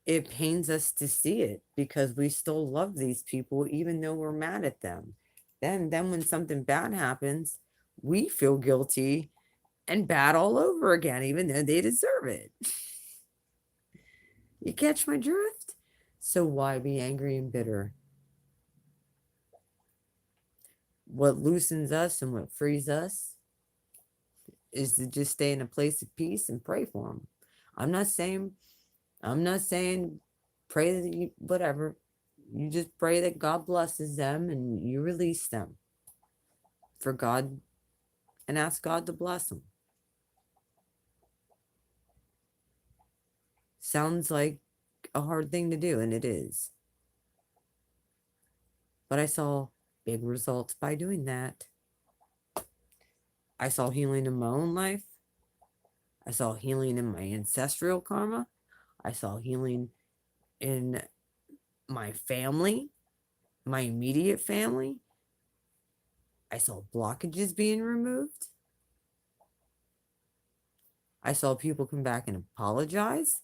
it pains us to see it because we still love these people even though we're mad at them. Then when something bad happens, we feel guilty and bad all over again, even though they deserve it. You catch my drift? So why be angry and bitter? What loosens us and what frees us is to just stay in a place of peace and pray for them. I'm not saying pray that you, whatever. You just pray that God blesses them and you release them for God and ask God to bless them. Sounds like a hard thing to do, and it is. But I saw big results by doing that. I saw healing in my own life. I saw healing in my ancestral karma. I saw healing in my family, my immediate family. I saw blockages being removed. I saw people come back and apologize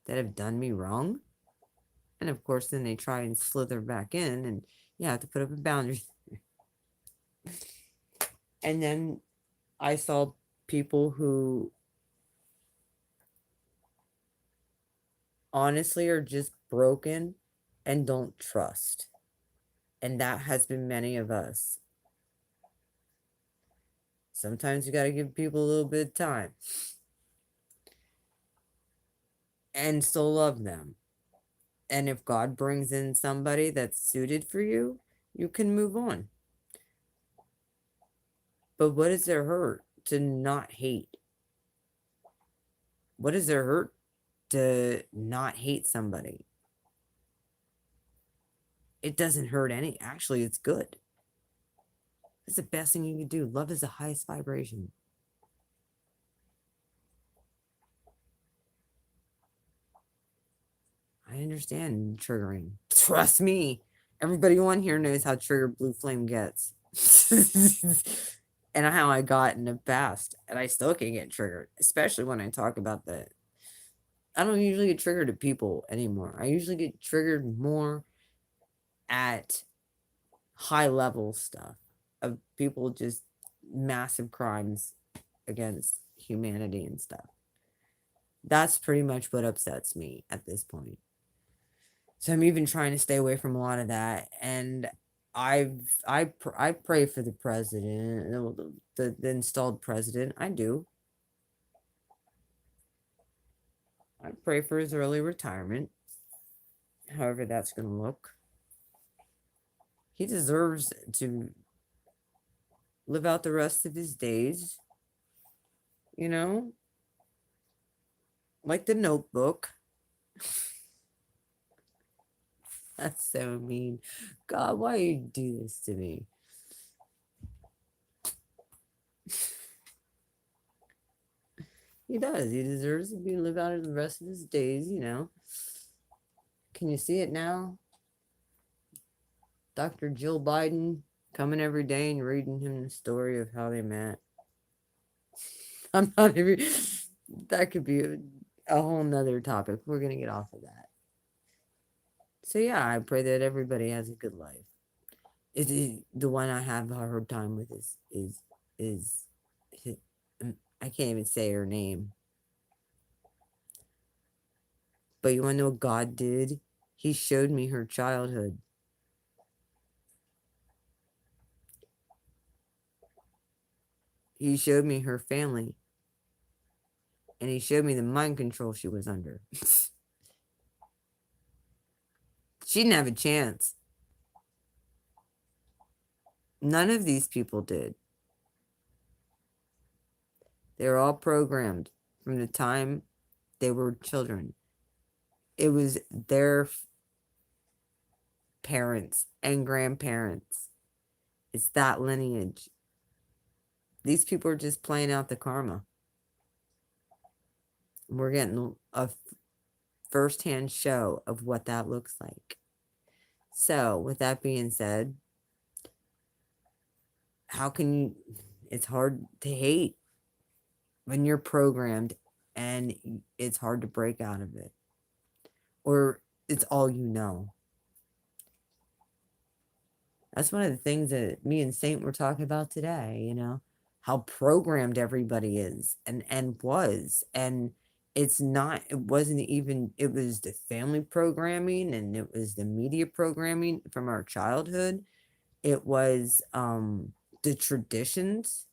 that have done me wrong. And of course, then they try and slither back in, and you have to put up a boundary. And then I saw people who honestly are just broken and don't trust. And that has been many of us. Sometimes you got to give people a little bit of time and still love them. And if God brings in somebody that's suited for you, you can move on. But what does it hurt to not hate? What does it hurt to not hate somebody? It doesn't hurt any. Actually, it's good. It's the best thing you can do. Love is the highest vibration. I understand triggering. Trust me. Everybody on here knows how triggered Blue Flame gets. And how I got in the past. And I still can get triggered. Especially when I talk about that. I don't usually get triggered at people anymore. I usually get triggered more at high level stuff of people just massive crimes against humanity and stuff. That's pretty much what upsets me at this point. So I'm even trying to stay away from a lot of that. And I pray for the president, the installed president. I do. I pray for his early retirement, however that's going to look. He deserves to live out the rest of his days, you know, like the Notebook. That's so mean. God, why you do this to me? He does. He deserves to be live out the rest of his days, you know. Can you see it now? Dr. Jill Biden coming every day and reading him the story of how they met. I'm not even, that could be a whole nother topic. We're going to get off of that. So yeah, I pray that everybody has a good life. The one I have a hard time with is I can't even say her name. But you want to know what God did? He showed me her childhood. He showed me her family. And he showed me the mind control she was under. She didn't have a chance. None of these people did. They were all programmed from the time they were children. It was their parents and grandparents. It's that lineage. These people are just playing out the karma. We're getting a firsthand show of what that looks like. So, with that being said, how can you? It's hard to hate when you're programmed and it's hard to break out of it, or it's all you know. That's one of the things that me and Saint were talking about today, how programmed everybody is and was. And it wasn't even, it was the family programming and it was the media programming from our childhood. It was the traditions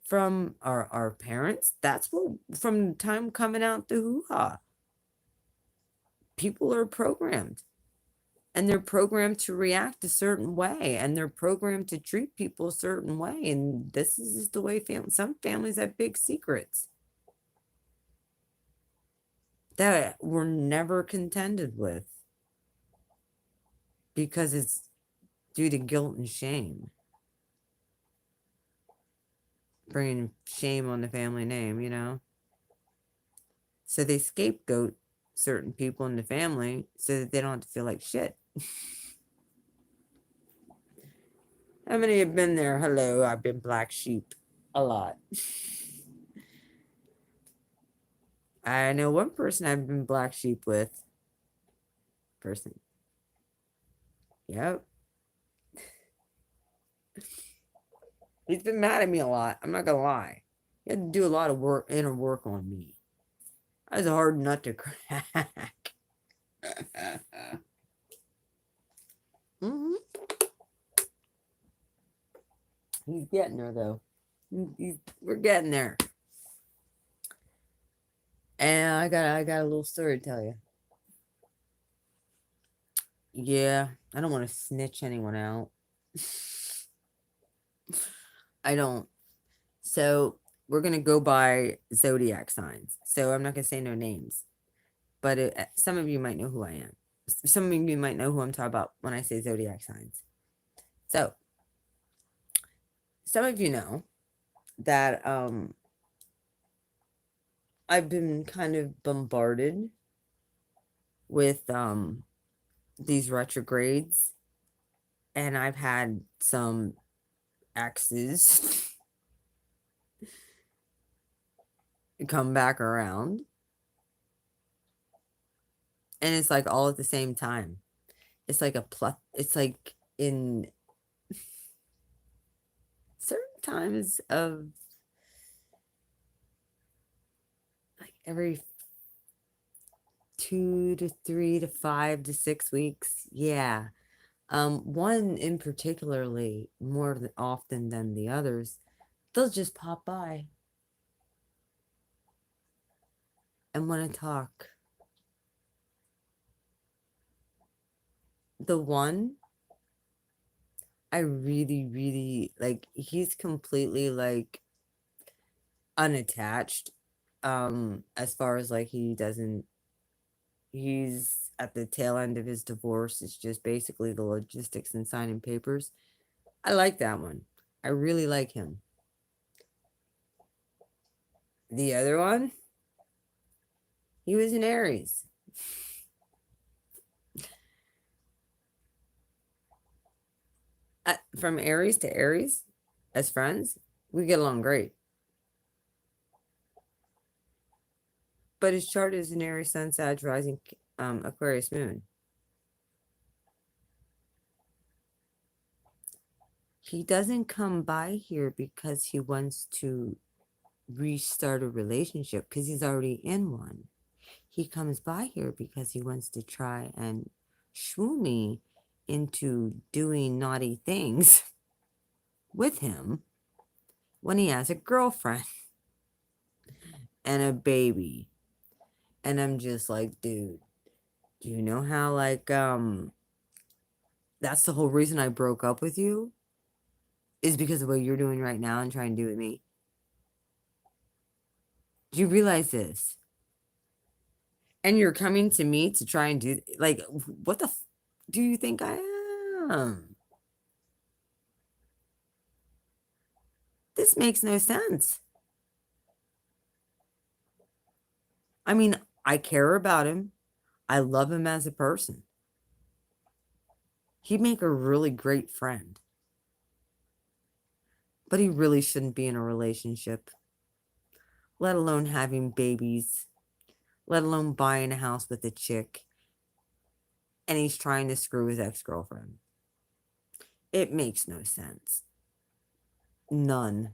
from our parents. That's what, from the time coming out the hoo-ha, people are programmed. And they're programmed to react a certain way, and they're programmed to treat people a certain way. And this is just the way some families have big secrets that were never contended with because it's due to guilt and shame, bringing shame on the family name. So they scapegoat certain people in the family so that they don't have to feel like shit. How many have been there? Hello, I've been black sheep a lot. I know one person I've been black sheep with. Person. Yep. He's been mad at me a lot. I'm not gonna lie. He had to do a lot of inner work on me. I was a hard nut to crack. hmm He's getting there though. We're getting there. And I got a little story to tell you. Yeah, I don't want to snitch anyone out. I don't. So we're gonna go by zodiac signs. So I'm not gonna say no names, but some of you might know who I am. Some of you might know who I'm talking about when I say zodiac signs. So some of you know that I've been kind of bombarded with these retrogrades, and I've had some exes come back around, and it's like all at the same time. It's like it's like in certain times of like every 2 to 3 to 5 to 6 weeks. Yeah. One in particularly more often than the others, they'll just pop by and want to talk. The one I really, really like, he's completely like unattached. As far as like he's at the tail end of his divorce. It's just basically the logistics and signing papers. I like that one. I really like him. The other one, he was an Aries. From Aries to Aries, as friends, we get along great. But his chart is an Aries Sun, Sag, Rising, Aquarius Moon. He doesn't come by here because he wants to restart a relationship because he's already in one. He comes by here because he wants to try and shoo me into doing naughty things with him when he has a girlfriend and a baby. And I'm just like, dude, do you know how, like, that's the whole reason I broke up with you? Is because of what you're doing right now and trying to do with me. Do you realize this? And you're coming to me to try and do, like, what the do you think I am? This makes no sense. I mean, I care about him. I love him as a person. He'd make a really great friend. But he really shouldn't be in a relationship, let alone having babies, let alone buying a house with a chick. And he's trying to screw his ex-girlfriend. It makes no sense. None.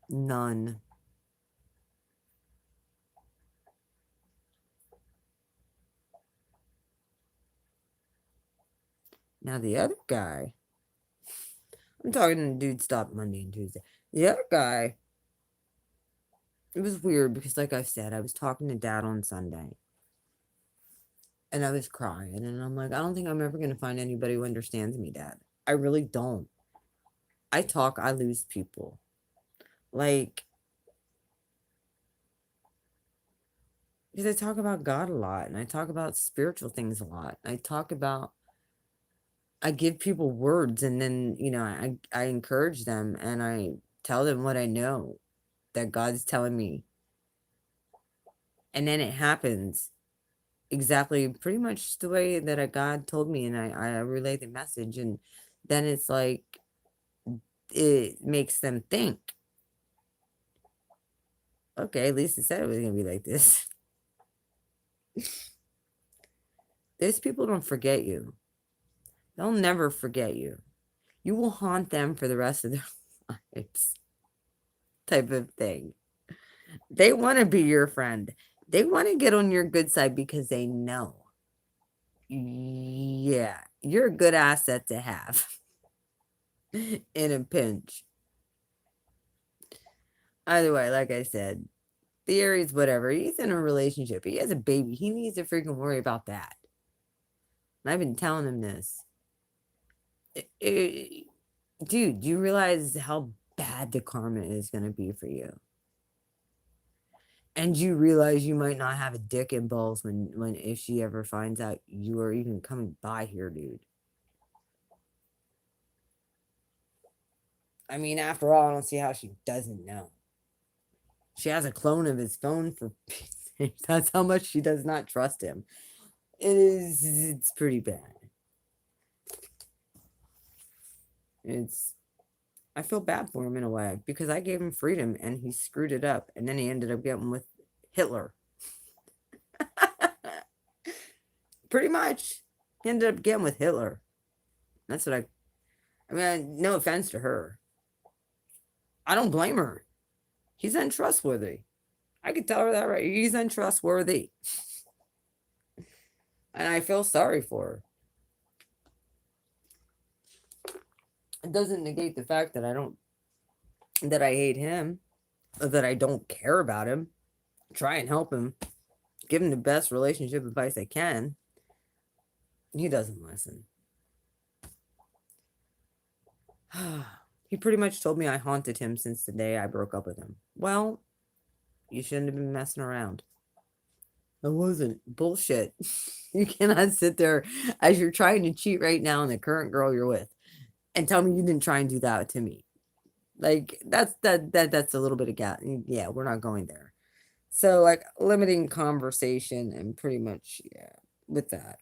None. Now the other guy, I'm talking to the dude stopped Monday and Tuesday. The other guy, it was weird because, like I said, I was talking to Dad on Sunday. And I was crying. And I'm like, I don't think I'm ever going to find anybody who understands me, Dad. I really don't. I talk, I lose people. Like, because I talk about God a lot and I talk about spiritual things a lot. I give people words and then, I encourage them and I tell them what I know that God's telling me. And then it happens exactly pretty much the way that a God told me, and I relay the message, and then it's like it makes them think, okay, at least it said it was gonna be like this. Those people don't forget you. They'll never forget you. You will haunt them for the rest of their lives. Type of thing. They want to be your friend. They want to get on your good side because they know. Yeah, you're a good asset to have in a pinch. Either way, like I said, theories, whatever. He's in a relationship. He has a baby. He needs to freaking worry about that. And I've been telling him this. Dude, do you realize how bad the karma is going to be for you? And you realize you might not have a dick and balls when if she ever finds out you are even coming by here, dude. I mean, after all, I don't see how she doesn't know. She has a clone of his phone for that's how much she does not trust him. It's pretty bad. I feel bad for him in a way because I gave him freedom and he screwed it up and then he ended up getting with Hitler. Pretty much. He ended up getting with Hitler. That's what I mean, no offense to her. I don't blame her. He's untrustworthy. I could tell her that right. He's untrustworthy. And I feel sorry for her. It doesn't negate the fact that I hate him, or that I don't care about him. Try and help him. Give him the best relationship advice I can. He doesn't listen. He pretty much told me I haunted him since the day I broke up with him. Well, you shouldn't have been messing around. I wasn't. Bullshit. You cannot sit there as you're trying to cheat right now on the current girl you're with and tell me you didn't try and do that to me. Like that's a little bit of gas. Yeah, we're not going there. So like limiting conversation and pretty much with that.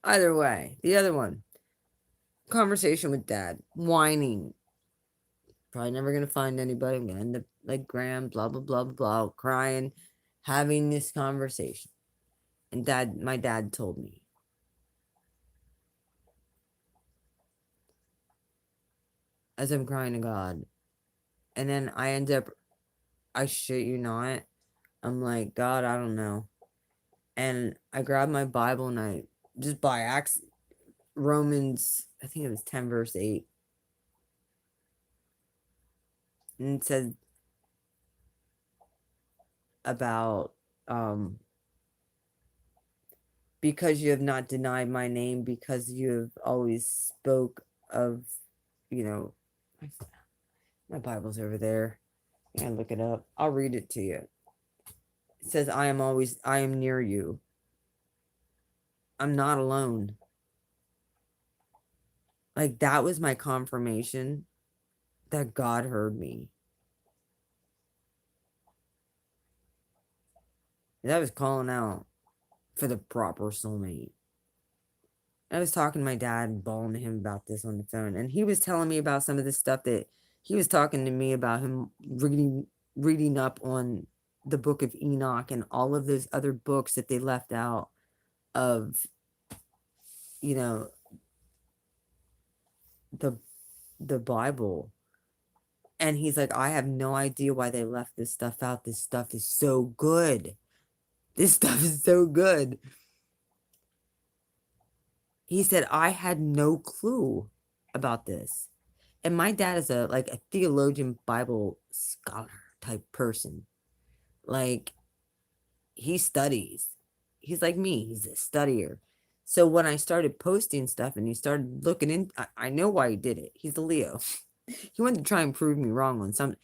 Either way, the other one, conversation with Dad, whining. Probably never gonna find anybody. I'm gonna end up like Graham, blah blah blah blah blah, crying, having this conversation. And my dad told me, as I'm crying to God. And then I end up, I shit you not, I'm like, God, I don't know. And I grab my Bible and I just by accident, Romans, I think it was 10 verse 8. And it said about, um, because you have not denied my name, because you have always spoke of, you know, my Bible's over there. Yeah, look it up. I'll read it to you. It says, I am near you. I'm not alone. Like, that was my confirmation that God heard me. That was calling out for the proper soulmate. I was talking to my dad and bawling to him about this on the phone, and he was telling me about some of the stuff that he was talking to me about him reading up on the book of Enoch and all of those other books that they left out of, you know, the the Bible. And he's like, I have no idea why they left this stuff out. This stuff is so good. This stuff is so good. He said, I had no clue about this. And my dad is a theologian, Bible scholar type person. Like, he studies. He's like me. He's a studier. So when I started posting stuff and he started looking in, I know why he did it. He's a Leo. He wanted to try and prove me wrong on some,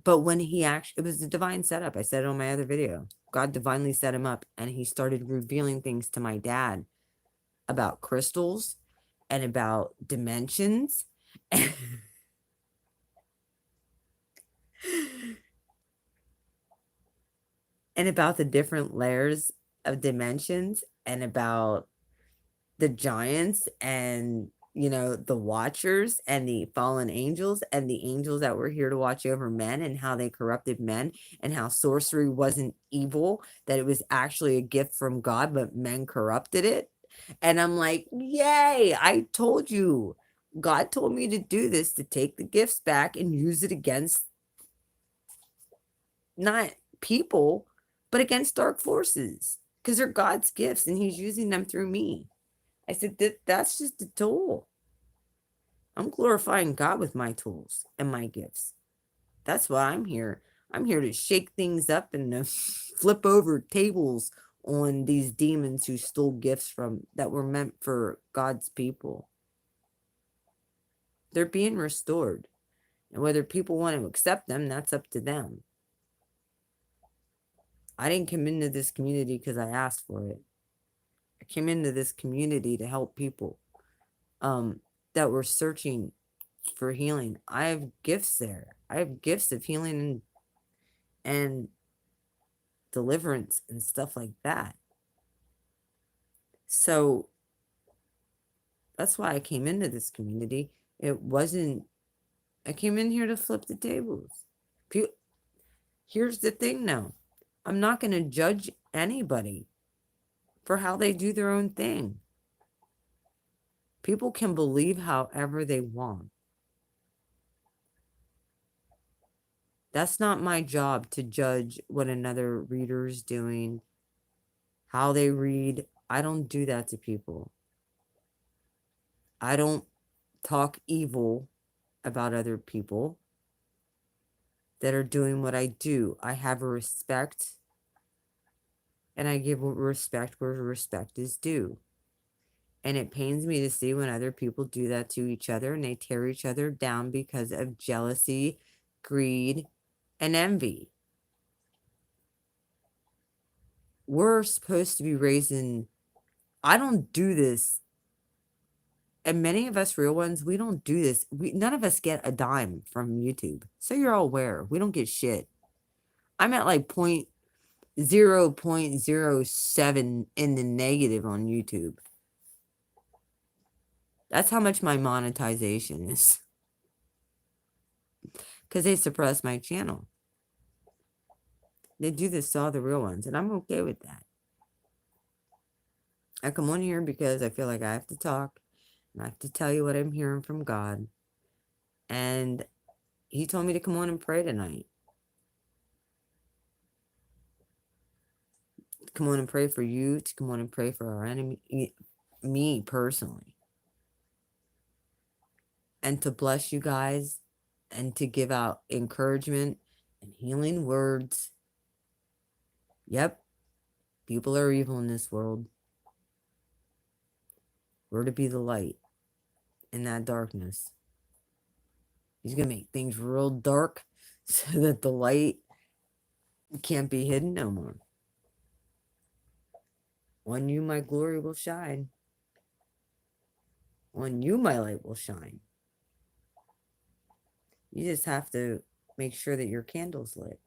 but when he actually, it was a divine setup. I said it on my other video. God divinely set him up, and he started revealing things to my dad about crystals and about dimensions and about the different layers of dimensions and about the giants and, the watchers and the fallen angels and the angels that were here to watch over men and how they corrupted men and how sorcery wasn't evil, that it was actually a gift from God, but men corrupted it. And I'm like, yay, I told you. God told me to do this, to take the gifts back and use it against not people, but against dark forces, because they're God's gifts and he's using them through me. I said that's just a tool. I'm glorifying God with my tools and my gifts. That's why I'm here. I'm here to shake things up and to flip over tables on these demons who stole gifts from that were meant for God's people. They're being restored. And whether people want to accept them, that's up to them. I didn't come into this community because I asked for it. I came into this community to help people that were searching for healing. I have gifts there. I have gifts of healing and deliverance and stuff like that. So that's why I came into this community. It wasn't, I came in here to flip the tables. Here's the thing now. I'm not going to judge anybody for how they do their own thing. People can believe however they want. That's not my job to judge what another reader is doing, how they read. I don't do that to people. I don't talk evil about other people that are doing what I do. I have a respect, and I give respect where respect is due. And it pains me to see when other people do that to each other and they tear each other down because of jealousy, greed, and envy. We're supposed to be raising, I don't do this. And many of us real ones, we don't do this. None of us get a dime from YouTube. So you're all aware. We don't get shit. I'm at like 0.07 in the negative on YouTube. That's how much my monetization is. Because they suppress my channel. They do this to all the real ones, and I'm okay with that. I come on here because I feel like I have to talk, and I have to tell you what I'm hearing from God. And he told me to come on and pray tonight. Come on and pray for you, to come on and pray for our enemy, me personally. And to bless you guys and to give out encouragement and healing words. Yep, people are evil in this world. We're to be the light in that darkness. He's going to make things real dark so that the light can't be hidden no more. On you, my glory will shine. On you, my light will shine. You just have to make sure that your candle's lit.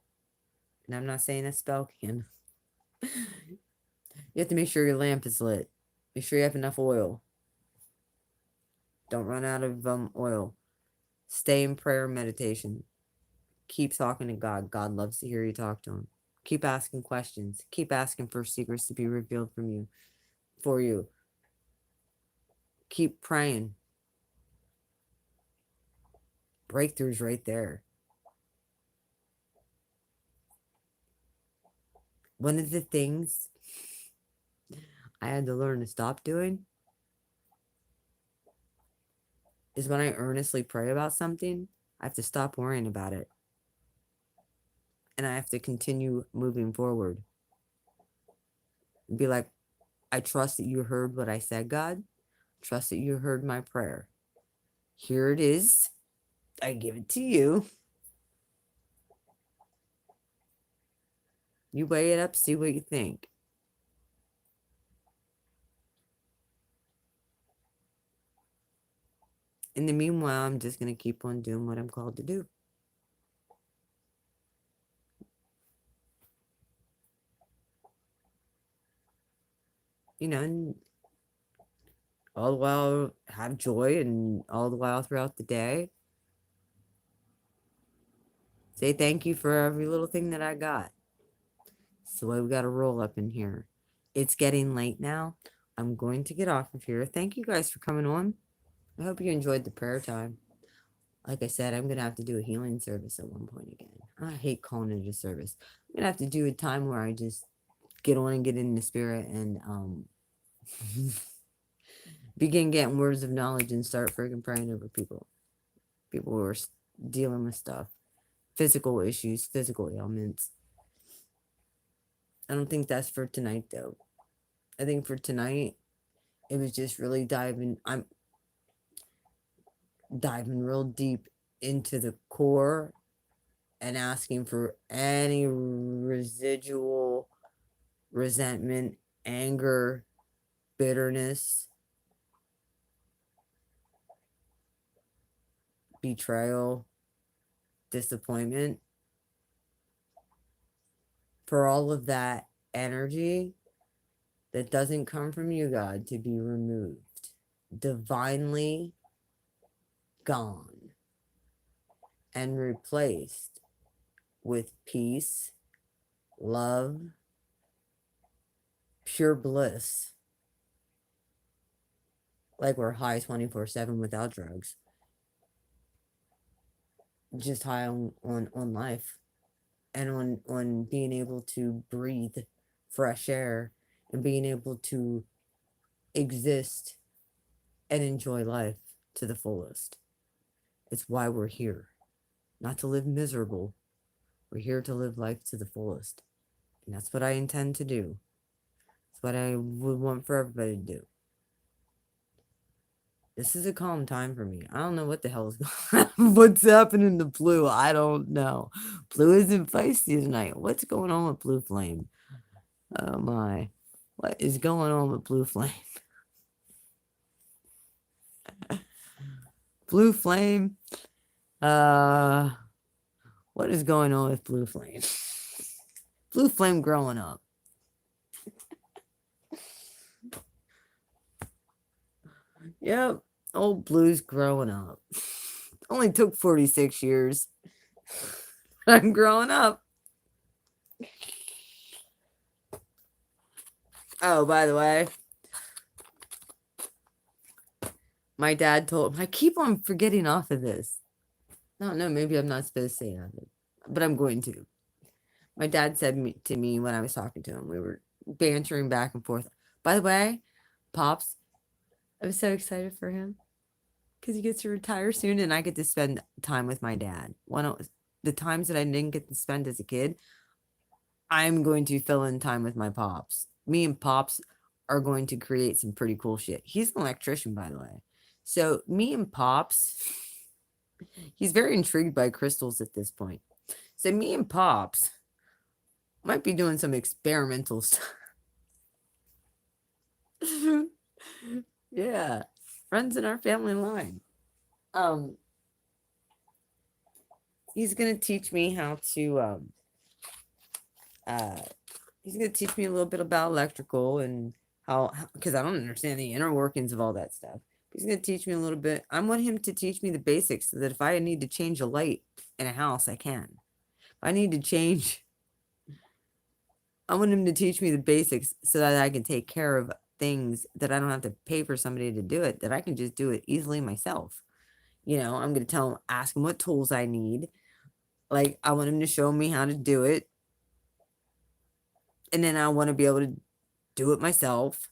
And I'm not saying a spell candle. You have to make sure your lamp is lit. Make sure you have enough oil. Don't run out of oil. Stay in prayer and meditation. Keep talking to God. God loves to hear you talk to him. Keep asking questions. Keep asking for secrets to be revealed for you. Keep praying. Breakthroughs right there. One of the things I had to learn to stop doing is when I earnestly pray about something, I have to stop worrying about it. And I have to continue moving forward. And be like, I trust that you heard what I said, God. Trust that you heard my prayer. Here it is. I give it to you. You weigh it up, see what you think. In the meanwhile, I'm just going to keep on doing what I'm called to do. You know, and all the while have joy, and all the while throughout the day, say thank you for every little thing that I got. It's the way we got to roll up in here. It's getting late now. I'm going to get off of here. Thank you guys for coming on. I hope you enjoyed the prayer time. Like I said, I'm going to have to do a healing service at one point again. I hate calling it a service. I'm going to have to do a time where I just get on and get in the spirit and begin getting words of knowledge and start freaking praying over people. People who are dealing with stuff. Physical issues, physical ailments. I don't think that's for tonight, though. I think for tonight, it was just really I'm diving real deep into the core and asking for any residual resentment, anger, bitterness, betrayal, disappointment. For all of that energy that doesn't come from you, God, to be removed, divinely gone, and replaced with peace, love, pure bliss, like we're high 24/7 without drugs, just high on life, and on being able to breathe fresh air and being able to exist and enjoy life to the fullest. It's why we're here, not to live miserable. We're here to live life to the fullest, and that's what I intend to do. It's what I would want for everybody to do. This is a calm time for me. I don't know what the hell is going on. What's happening to Blue? I don't know. Blue isn't feisty tonight. What's going on with Blue Flame? Oh my. What is going on with Blue Flame? Blue Flame. What is going on with Blue Flame? Blue Flame growing up. Yep. Old Blue's growing up. Only took 46 years. I'm growing up. Oh, by the way, my dad told, I keep on forgetting off of this. No, no, maybe I'm not supposed to say that, but I'm going to. My dad said to me when I was talking to him, we were bantering back and forth. By the way, Pops, I was so excited for him because he gets to retire soon and I get to spend time with my dad. One of the times that I didn't get to spend as a kid, I'm going to fill in time with my Pops. Me and Pops are going to create some pretty cool shit. He's an electrician, by the way. So, me and Pops, he's very intrigued by crystals at this point. So, me and Pops might be doing some experimental stuff. Yeah, friends in our family line. Um, he's gonna teach me how to uh he's gonna teach me a little bit about electrical and how because I don't understand the inner workings of all that stuff. He's gonna teach me a little bit. I want him to teach me the basics so that if I need to change a light in a house, I can. If I need to change, I want him to teach me the basics so that I can take care of things that I don't have to pay for somebody to do it, that I can just do it easily myself. I'm gonna tell him, ask him what tools I need. Like, I want him to show me how to do it. And then I want to be able to do it myself.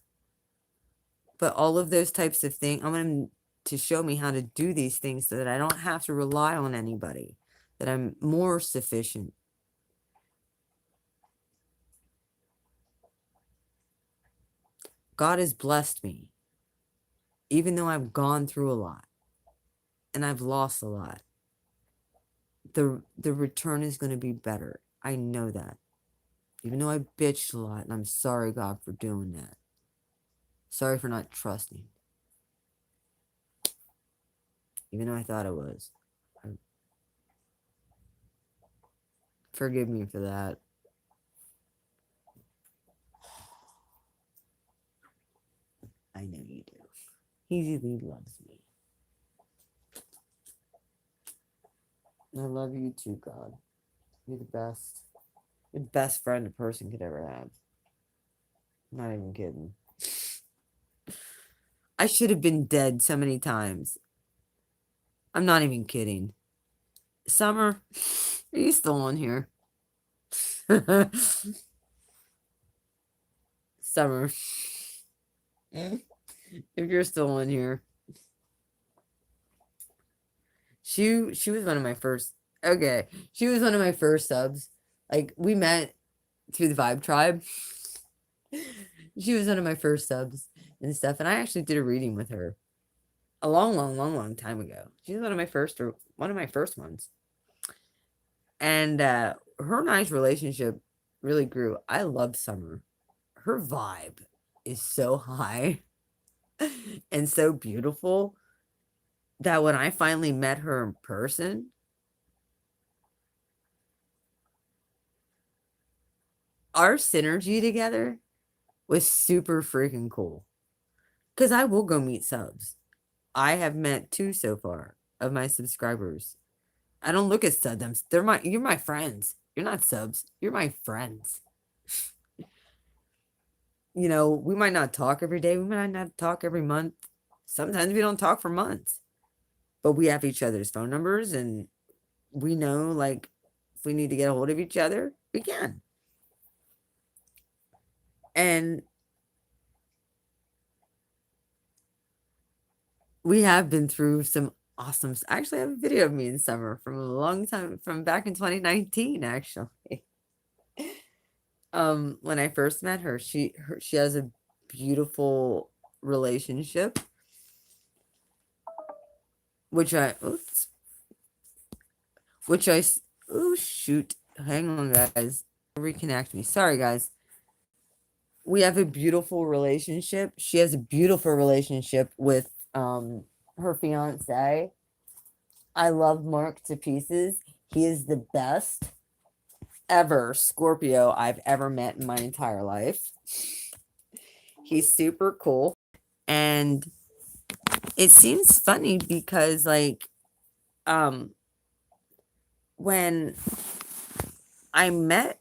But all of those types of things, I want him to show me how to do these things so that I don't have to rely on anybody, that I'm more sufficient. God has blessed me, even though I've gone through a lot and I've lost a lot. The return is going to be better. I know that. Even though I bitched a lot, and I'm sorry, God, for doing that. Sorry for not trusting. Even though I thought I was. Forgive me for that. I know you do. He really loves me. I love you too, God. You're the best. You're the best friend a person could ever have. I'm not even kidding. I should have been dead so many times. I'm not even kidding. Summer, are you still on here? Summer, if you're still on here, she was one of my first. Okay, she was one of my first subs. Like, we met through the Vibe Tribe. She was one of my first subs and stuff, and I actually did a reading with her a long time ago. She's one of my first ones. And her and I's relationship really grew. I love Summer. Her vibe is so high and so beautiful that when I finally met her in person, our synergy together was super freaking cool. Because I will go meet subs. I have met 2 so far of my subscribers. I don't look at subs. You're my friends. You're not subs. You're my friends. We might not talk every day. We might not talk every month. Sometimes we don't talk for months. But we have each other's phone numbers and we know, like, if we need to get a hold of each other, we can. And we have been through some awesome. I actually have a video of me in Summer from a long time, from back in 2019, actually. When I first met her, she has a beautiful relationship, which I oh shoot, hang on, guys, reconnect me. Sorry, guys. We have a beautiful relationship. She has a beautiful relationship with her fiance. I love Mark to pieces. He is the best ever Scorpio I've ever met in my entire life. He's super cool. And it seems funny because, like, when I met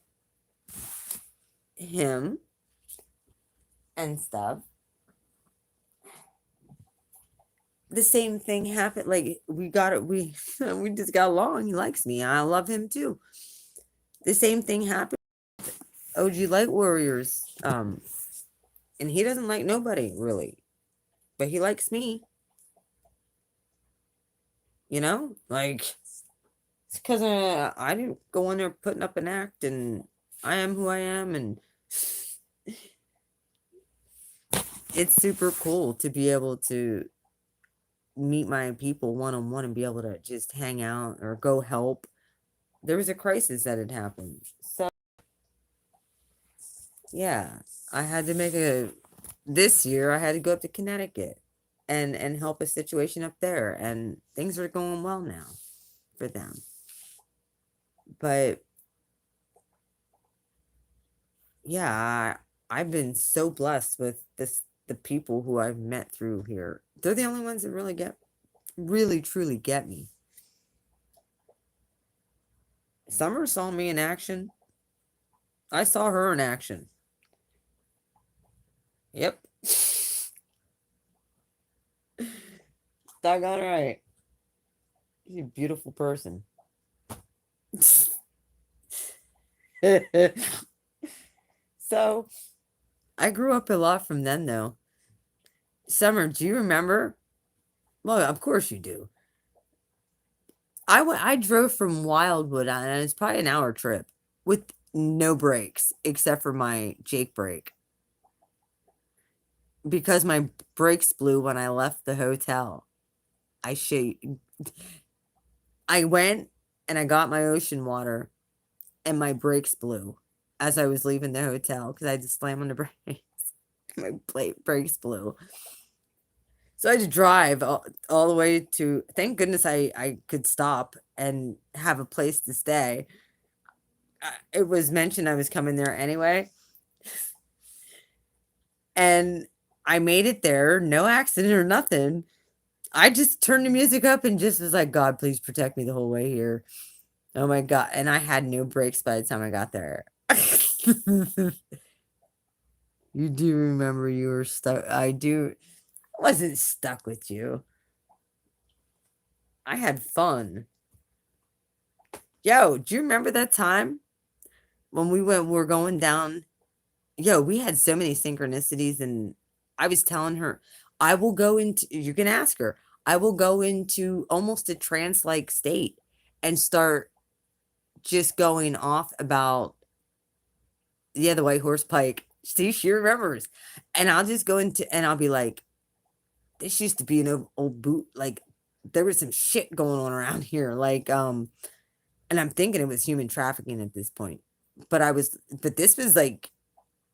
him and stuff, the same thing happened. Like we got it. We we just got along. He likes me. I love him too. The same thing happened. OG Light Warriors. And he doesn't like nobody really, but he likes me. You know, like it's because I didn't go in there putting up an act, and I am who I am, and it's super cool to be able to meet my people one on one and be able to just hang out or go help. There was a crisis that had happened. So, yeah, I had to make a this year I had to go up to Connecticut and help a situation up there, and things are going well now for them. But yeah, I've been so blessed with the people who I've met through here. They're the only ones that really truly get me. Summer saw me in action. I saw her in action. Yep. Doggone right. She's a beautiful person. So I grew up a lot from then, though. Summer, do you remember? Well, of course you do. I drove from Wildwood, and it's probably an hour trip with no brakes except for my Jake brake because my brakes blew when I left the hotel. I shit. I went and I got my ocean water, and my brakes blew as I was leaving the hotel because I had to slam on the brakes. My brakes blew. So I had to drive all the way to, thank goodness I could stop and have a place to stay. It was mentioned I was coming there anyway. And I made it there, no accident or nothing. I just turned the music up and just was like, God, please protect me the whole way here. Oh my God. And I had no brakes by the time I got there. You do remember you were stuck. I do. I wasn't stuck with you. I had fun. Yo, do you remember that time when we're going down? Yo, we had so many synchronicities, and I was telling her, I will go into, you can ask her, I will go into almost a trance like state and start just going off about, yeah, the white horse pike. See, she remembers. And I'll just go into, and I'll be like, this used to be an old boot. Like, there was some shit going on around here. Like, and I'm thinking it was human trafficking at this point. But this was like,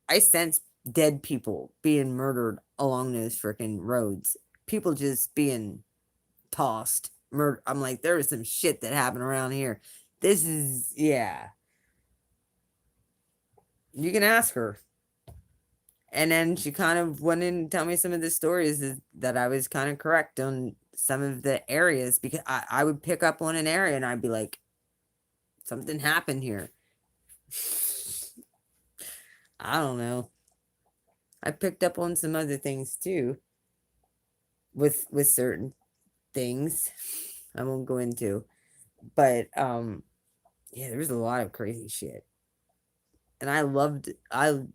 I sensed dead people being murdered along those freaking roads. People just being tossed. I'm like, there was some shit that happened around here. This is, yeah. You can ask her. And then she kind of went in and tell me some of the stories that I was kind of correct on some of the areas, because I would pick up on an area and I'd be like, something happened here. I don't know. I picked up on some other things too with certain things I won't go into. But yeah, there was a lot of crazy shit. And I loved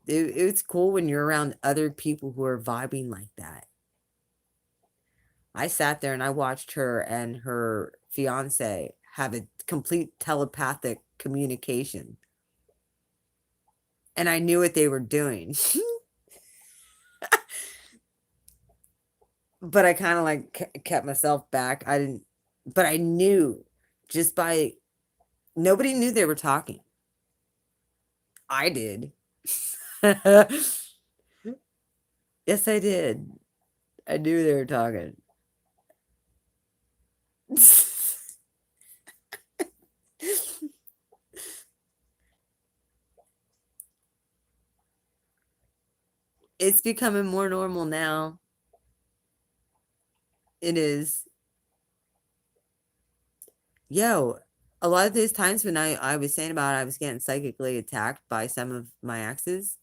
it's cool when you're around other people who are vibing like that. I sat there and I watched her and her fiance have a complete telepathic communication. And I knew what they were doing. But I kind of like kept myself back. I didn't, but I knew just by, nobody knew they were talking. I did. Yes, I did. I knew they were talking. It's becoming more normal now. It is. Yo, a lot of those times when I was saying about I was getting psychically attacked by some of my exes,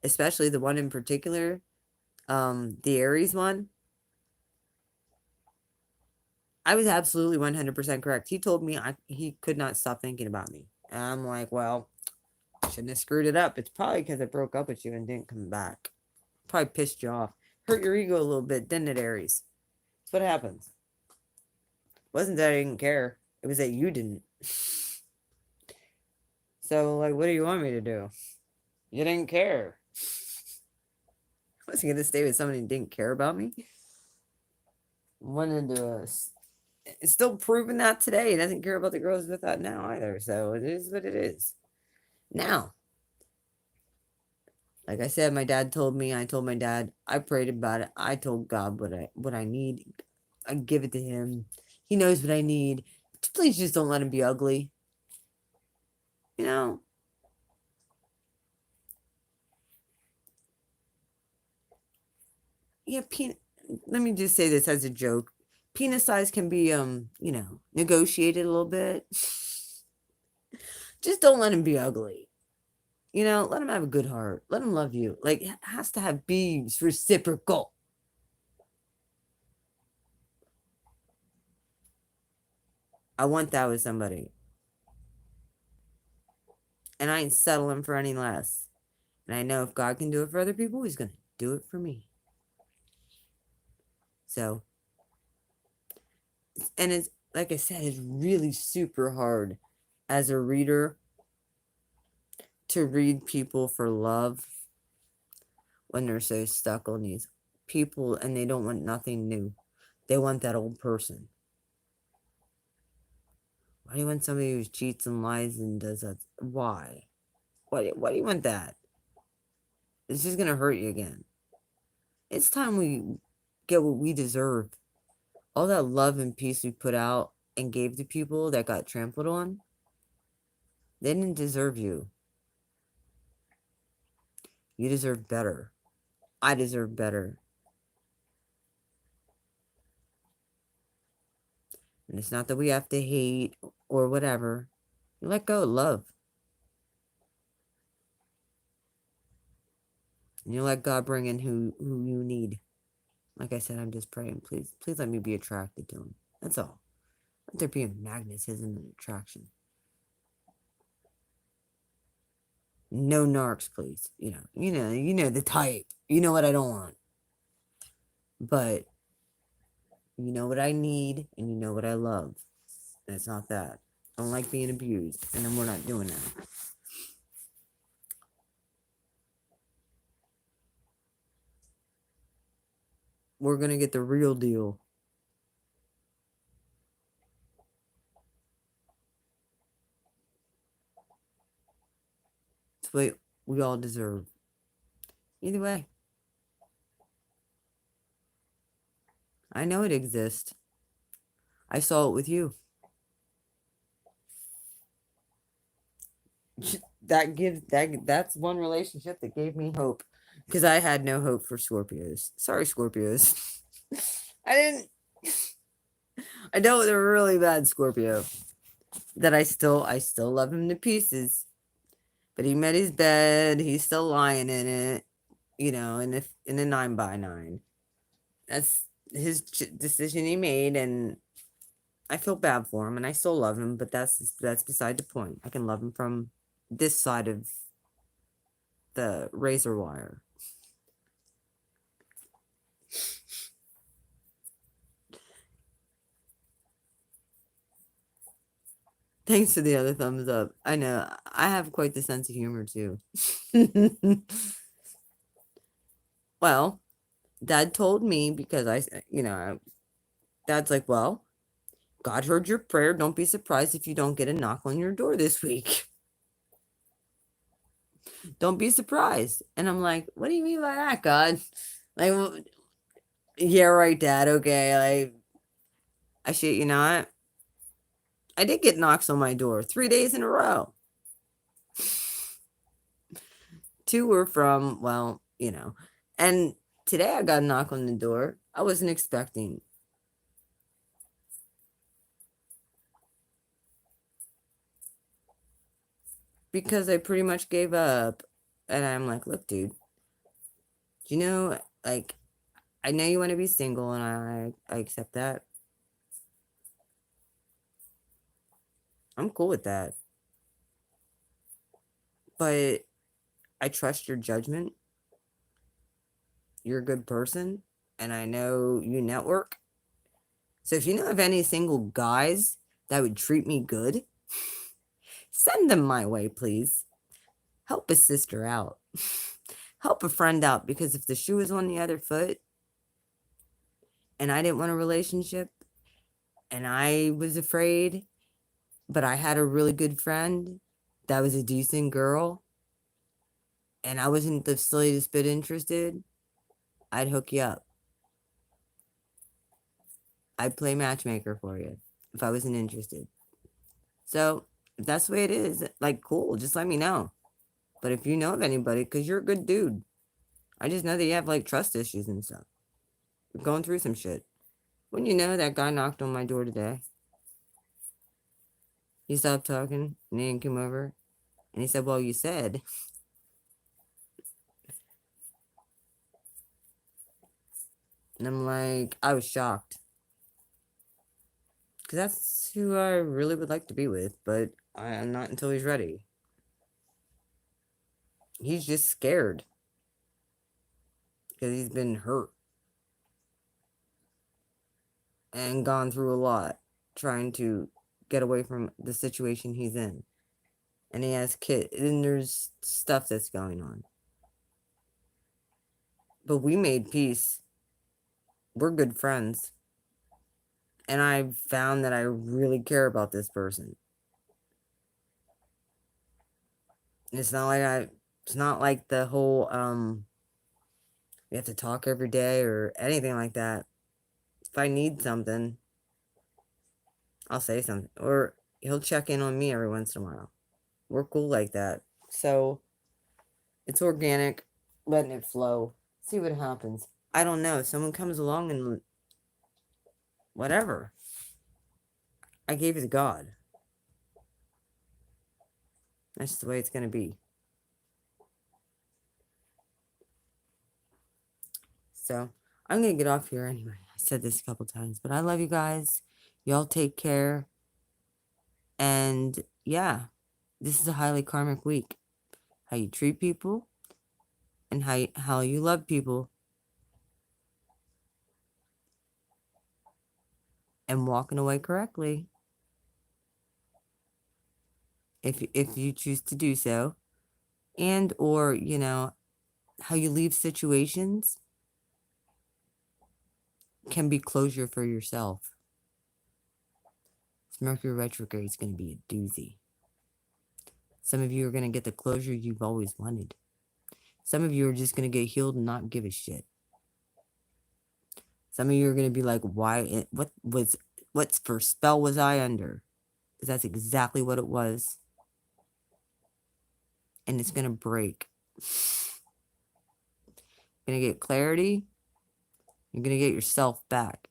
especially the one in particular, the Aries one. I was absolutely 100% correct. He told me he could not stop thinking about me. And I'm like, well, shouldn't have screwed it up. It's probably because I broke up with you and didn't come back. Probably pissed you off. Hurt your ego a little bit, didn't it, Aries? That's what happens. It wasn't that I didn't care. It was that you didn't. So, like, what do you want me to do? You didn't care. I wasn't going to stay with somebody who didn't care about me. Wanted to it's still proving that today. He doesn't care about the girls with that now either. So it is what it is. Now, like I said, my dad told me, I told my dad, I prayed about it. I told God what I need. I give it to him. He knows what I need. Please just don't let him be ugly. You know? Yeah, let me just say this as a joke. Penis size can be negotiated a little bit. Just don't let him be ugly. Let him have a good heart. Let him love you. Like, it has to have be reciprocal. I want that with somebody. And I ain't settling for any less. And I know if God can do it for other people, he's going to do it for me. So, and it's, like I said, it's really super hard as a reader to read people for love when they're so stuck on these people and they don't want nothing new. They want that old person. Why do you want somebody who cheats and lies and does that? Why? Why do you want that? It's just going to hurt you again. It's time we get what we deserve. All that love and peace we put out and gave to people that got trampled on, they didn't deserve you. You deserve better. I deserve better. And it's not that we have to hate or whatever. You let go of love. And you let God bring in who you need. Like I said, I'm just praying. Please let me be attracted to him. That's all. Let there be a magnetism and attraction. No narcs, please. You know the type. You know what I don't want. But you know what I need and you know what I love. And it's not that. I don't like being abused. And then we're not doing that. We're going to get the real deal. It's what we all deserve. Either way. I know it exists. I saw it with you. That's one relationship that gave me hope. Because I had no hope for Scorpios. Sorry, Scorpios. I dealt with a really bad Scorpio. That I still love him to pieces. But he met his bed. He's still lying in it. In a 9x9. That's his decision he made, and I feel bad for him, and I still love him. But that's beside the point. I can love him from this side of the razor wire. Thanks for the other thumbs up. I know I have quite the sense of humor too. Well, Dad told me because Dad's like, well, God heard your prayer. Don't be surprised if you don't get a knock on your door this week. Don't be surprised. And I'm like, what do you mean by that, God? Like, well, yeah, right, Dad. Okay, I shit you not. I did get knocks on my door 3 days in a row. 2 were from, and today I got a knock on the door. I wasn't expecting. Because I pretty much gave up. And I'm like, look, dude, I know you want to be single and I accept that. I'm cool with that. But I trust your judgment. You're a good person, and I know you network. So if you know of any single guys that would treat me good, send them my way, please. Help a sister out. Help a friend out, because if the shoe was on the other foot and I didn't want a relationship and I was afraid, but I had a really good friend that was a decent girl and I wasn't the slightest bit interested, I'd hook you up. I'd play matchmaker for you if I wasn't interested. So if that's the way it is, like, cool, just let me know. But if you know of anybody, because you're a good dude, I just know that you have like trust issues and stuff. You're going through some shit. When you know that guy knocked on my door today, he stopped talking and he didn't come over. And he said, "Well, you said." And I'm like, I was shocked. Because that's who I really would like to be with, but I'm not until he's ready. He's just scared because he's been hurt and gone through a lot trying to get away from the situation he's in. And he has kids, and there's stuff that's going on. But we made peace. We're good friends. And I found that I really care about this person. It's not like the whole we have to talk every day or anything like that. If I need something, I'll say something. Or he'll check in on me every once in a while. We're cool like that. So it's organic, letting it flow. See what happens. I don't know. If someone comes along and whatever, I gave it to God. That's just the way it's going to be. So I'm going to get off here anyway. I said this a couple times, but I love you guys. Y'all take care. And yeah, this is a highly karmic week. How you treat people and how you love people and walking away correctly if you choose to do so, and or how you leave situations can be closure for yourself. This Mercury retrograde is going to be a doozy. Some of you are going to get the closure you've always wanted. Some of you are just going to get healed and not give a shit. Some of you are going to be like, why? What for spell was I under? Because that's exactly what it was. And it's going to break. You're going to get clarity. You're going to get yourself back.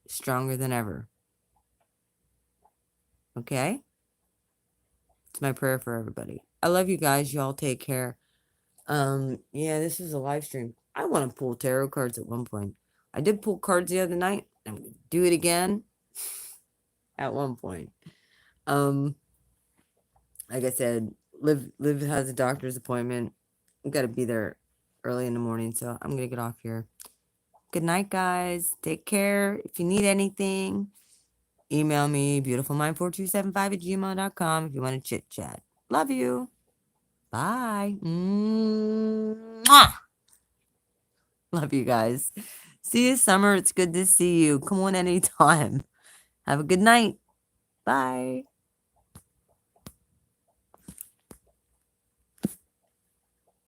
Stronger than ever. Okay? It's my prayer for everybody. I love you guys. Y'all take care. Yeah, this is a live stream. I want to pull tarot cards at one point. I did pull cards the other night. I'm going to do it again at one point. Like I said, Liv has a doctor's appointment. I've got to be there early in the morning, so I'm going to get off here. Good night, guys. Take care. If you need anything, email me, beautifulmind4275@gmail.com if you want to chit-chat. Love you. Bye. Mwah! Love you guys. See you, Summer. It's good to see you. Come on anytime. Have a good night. Bye.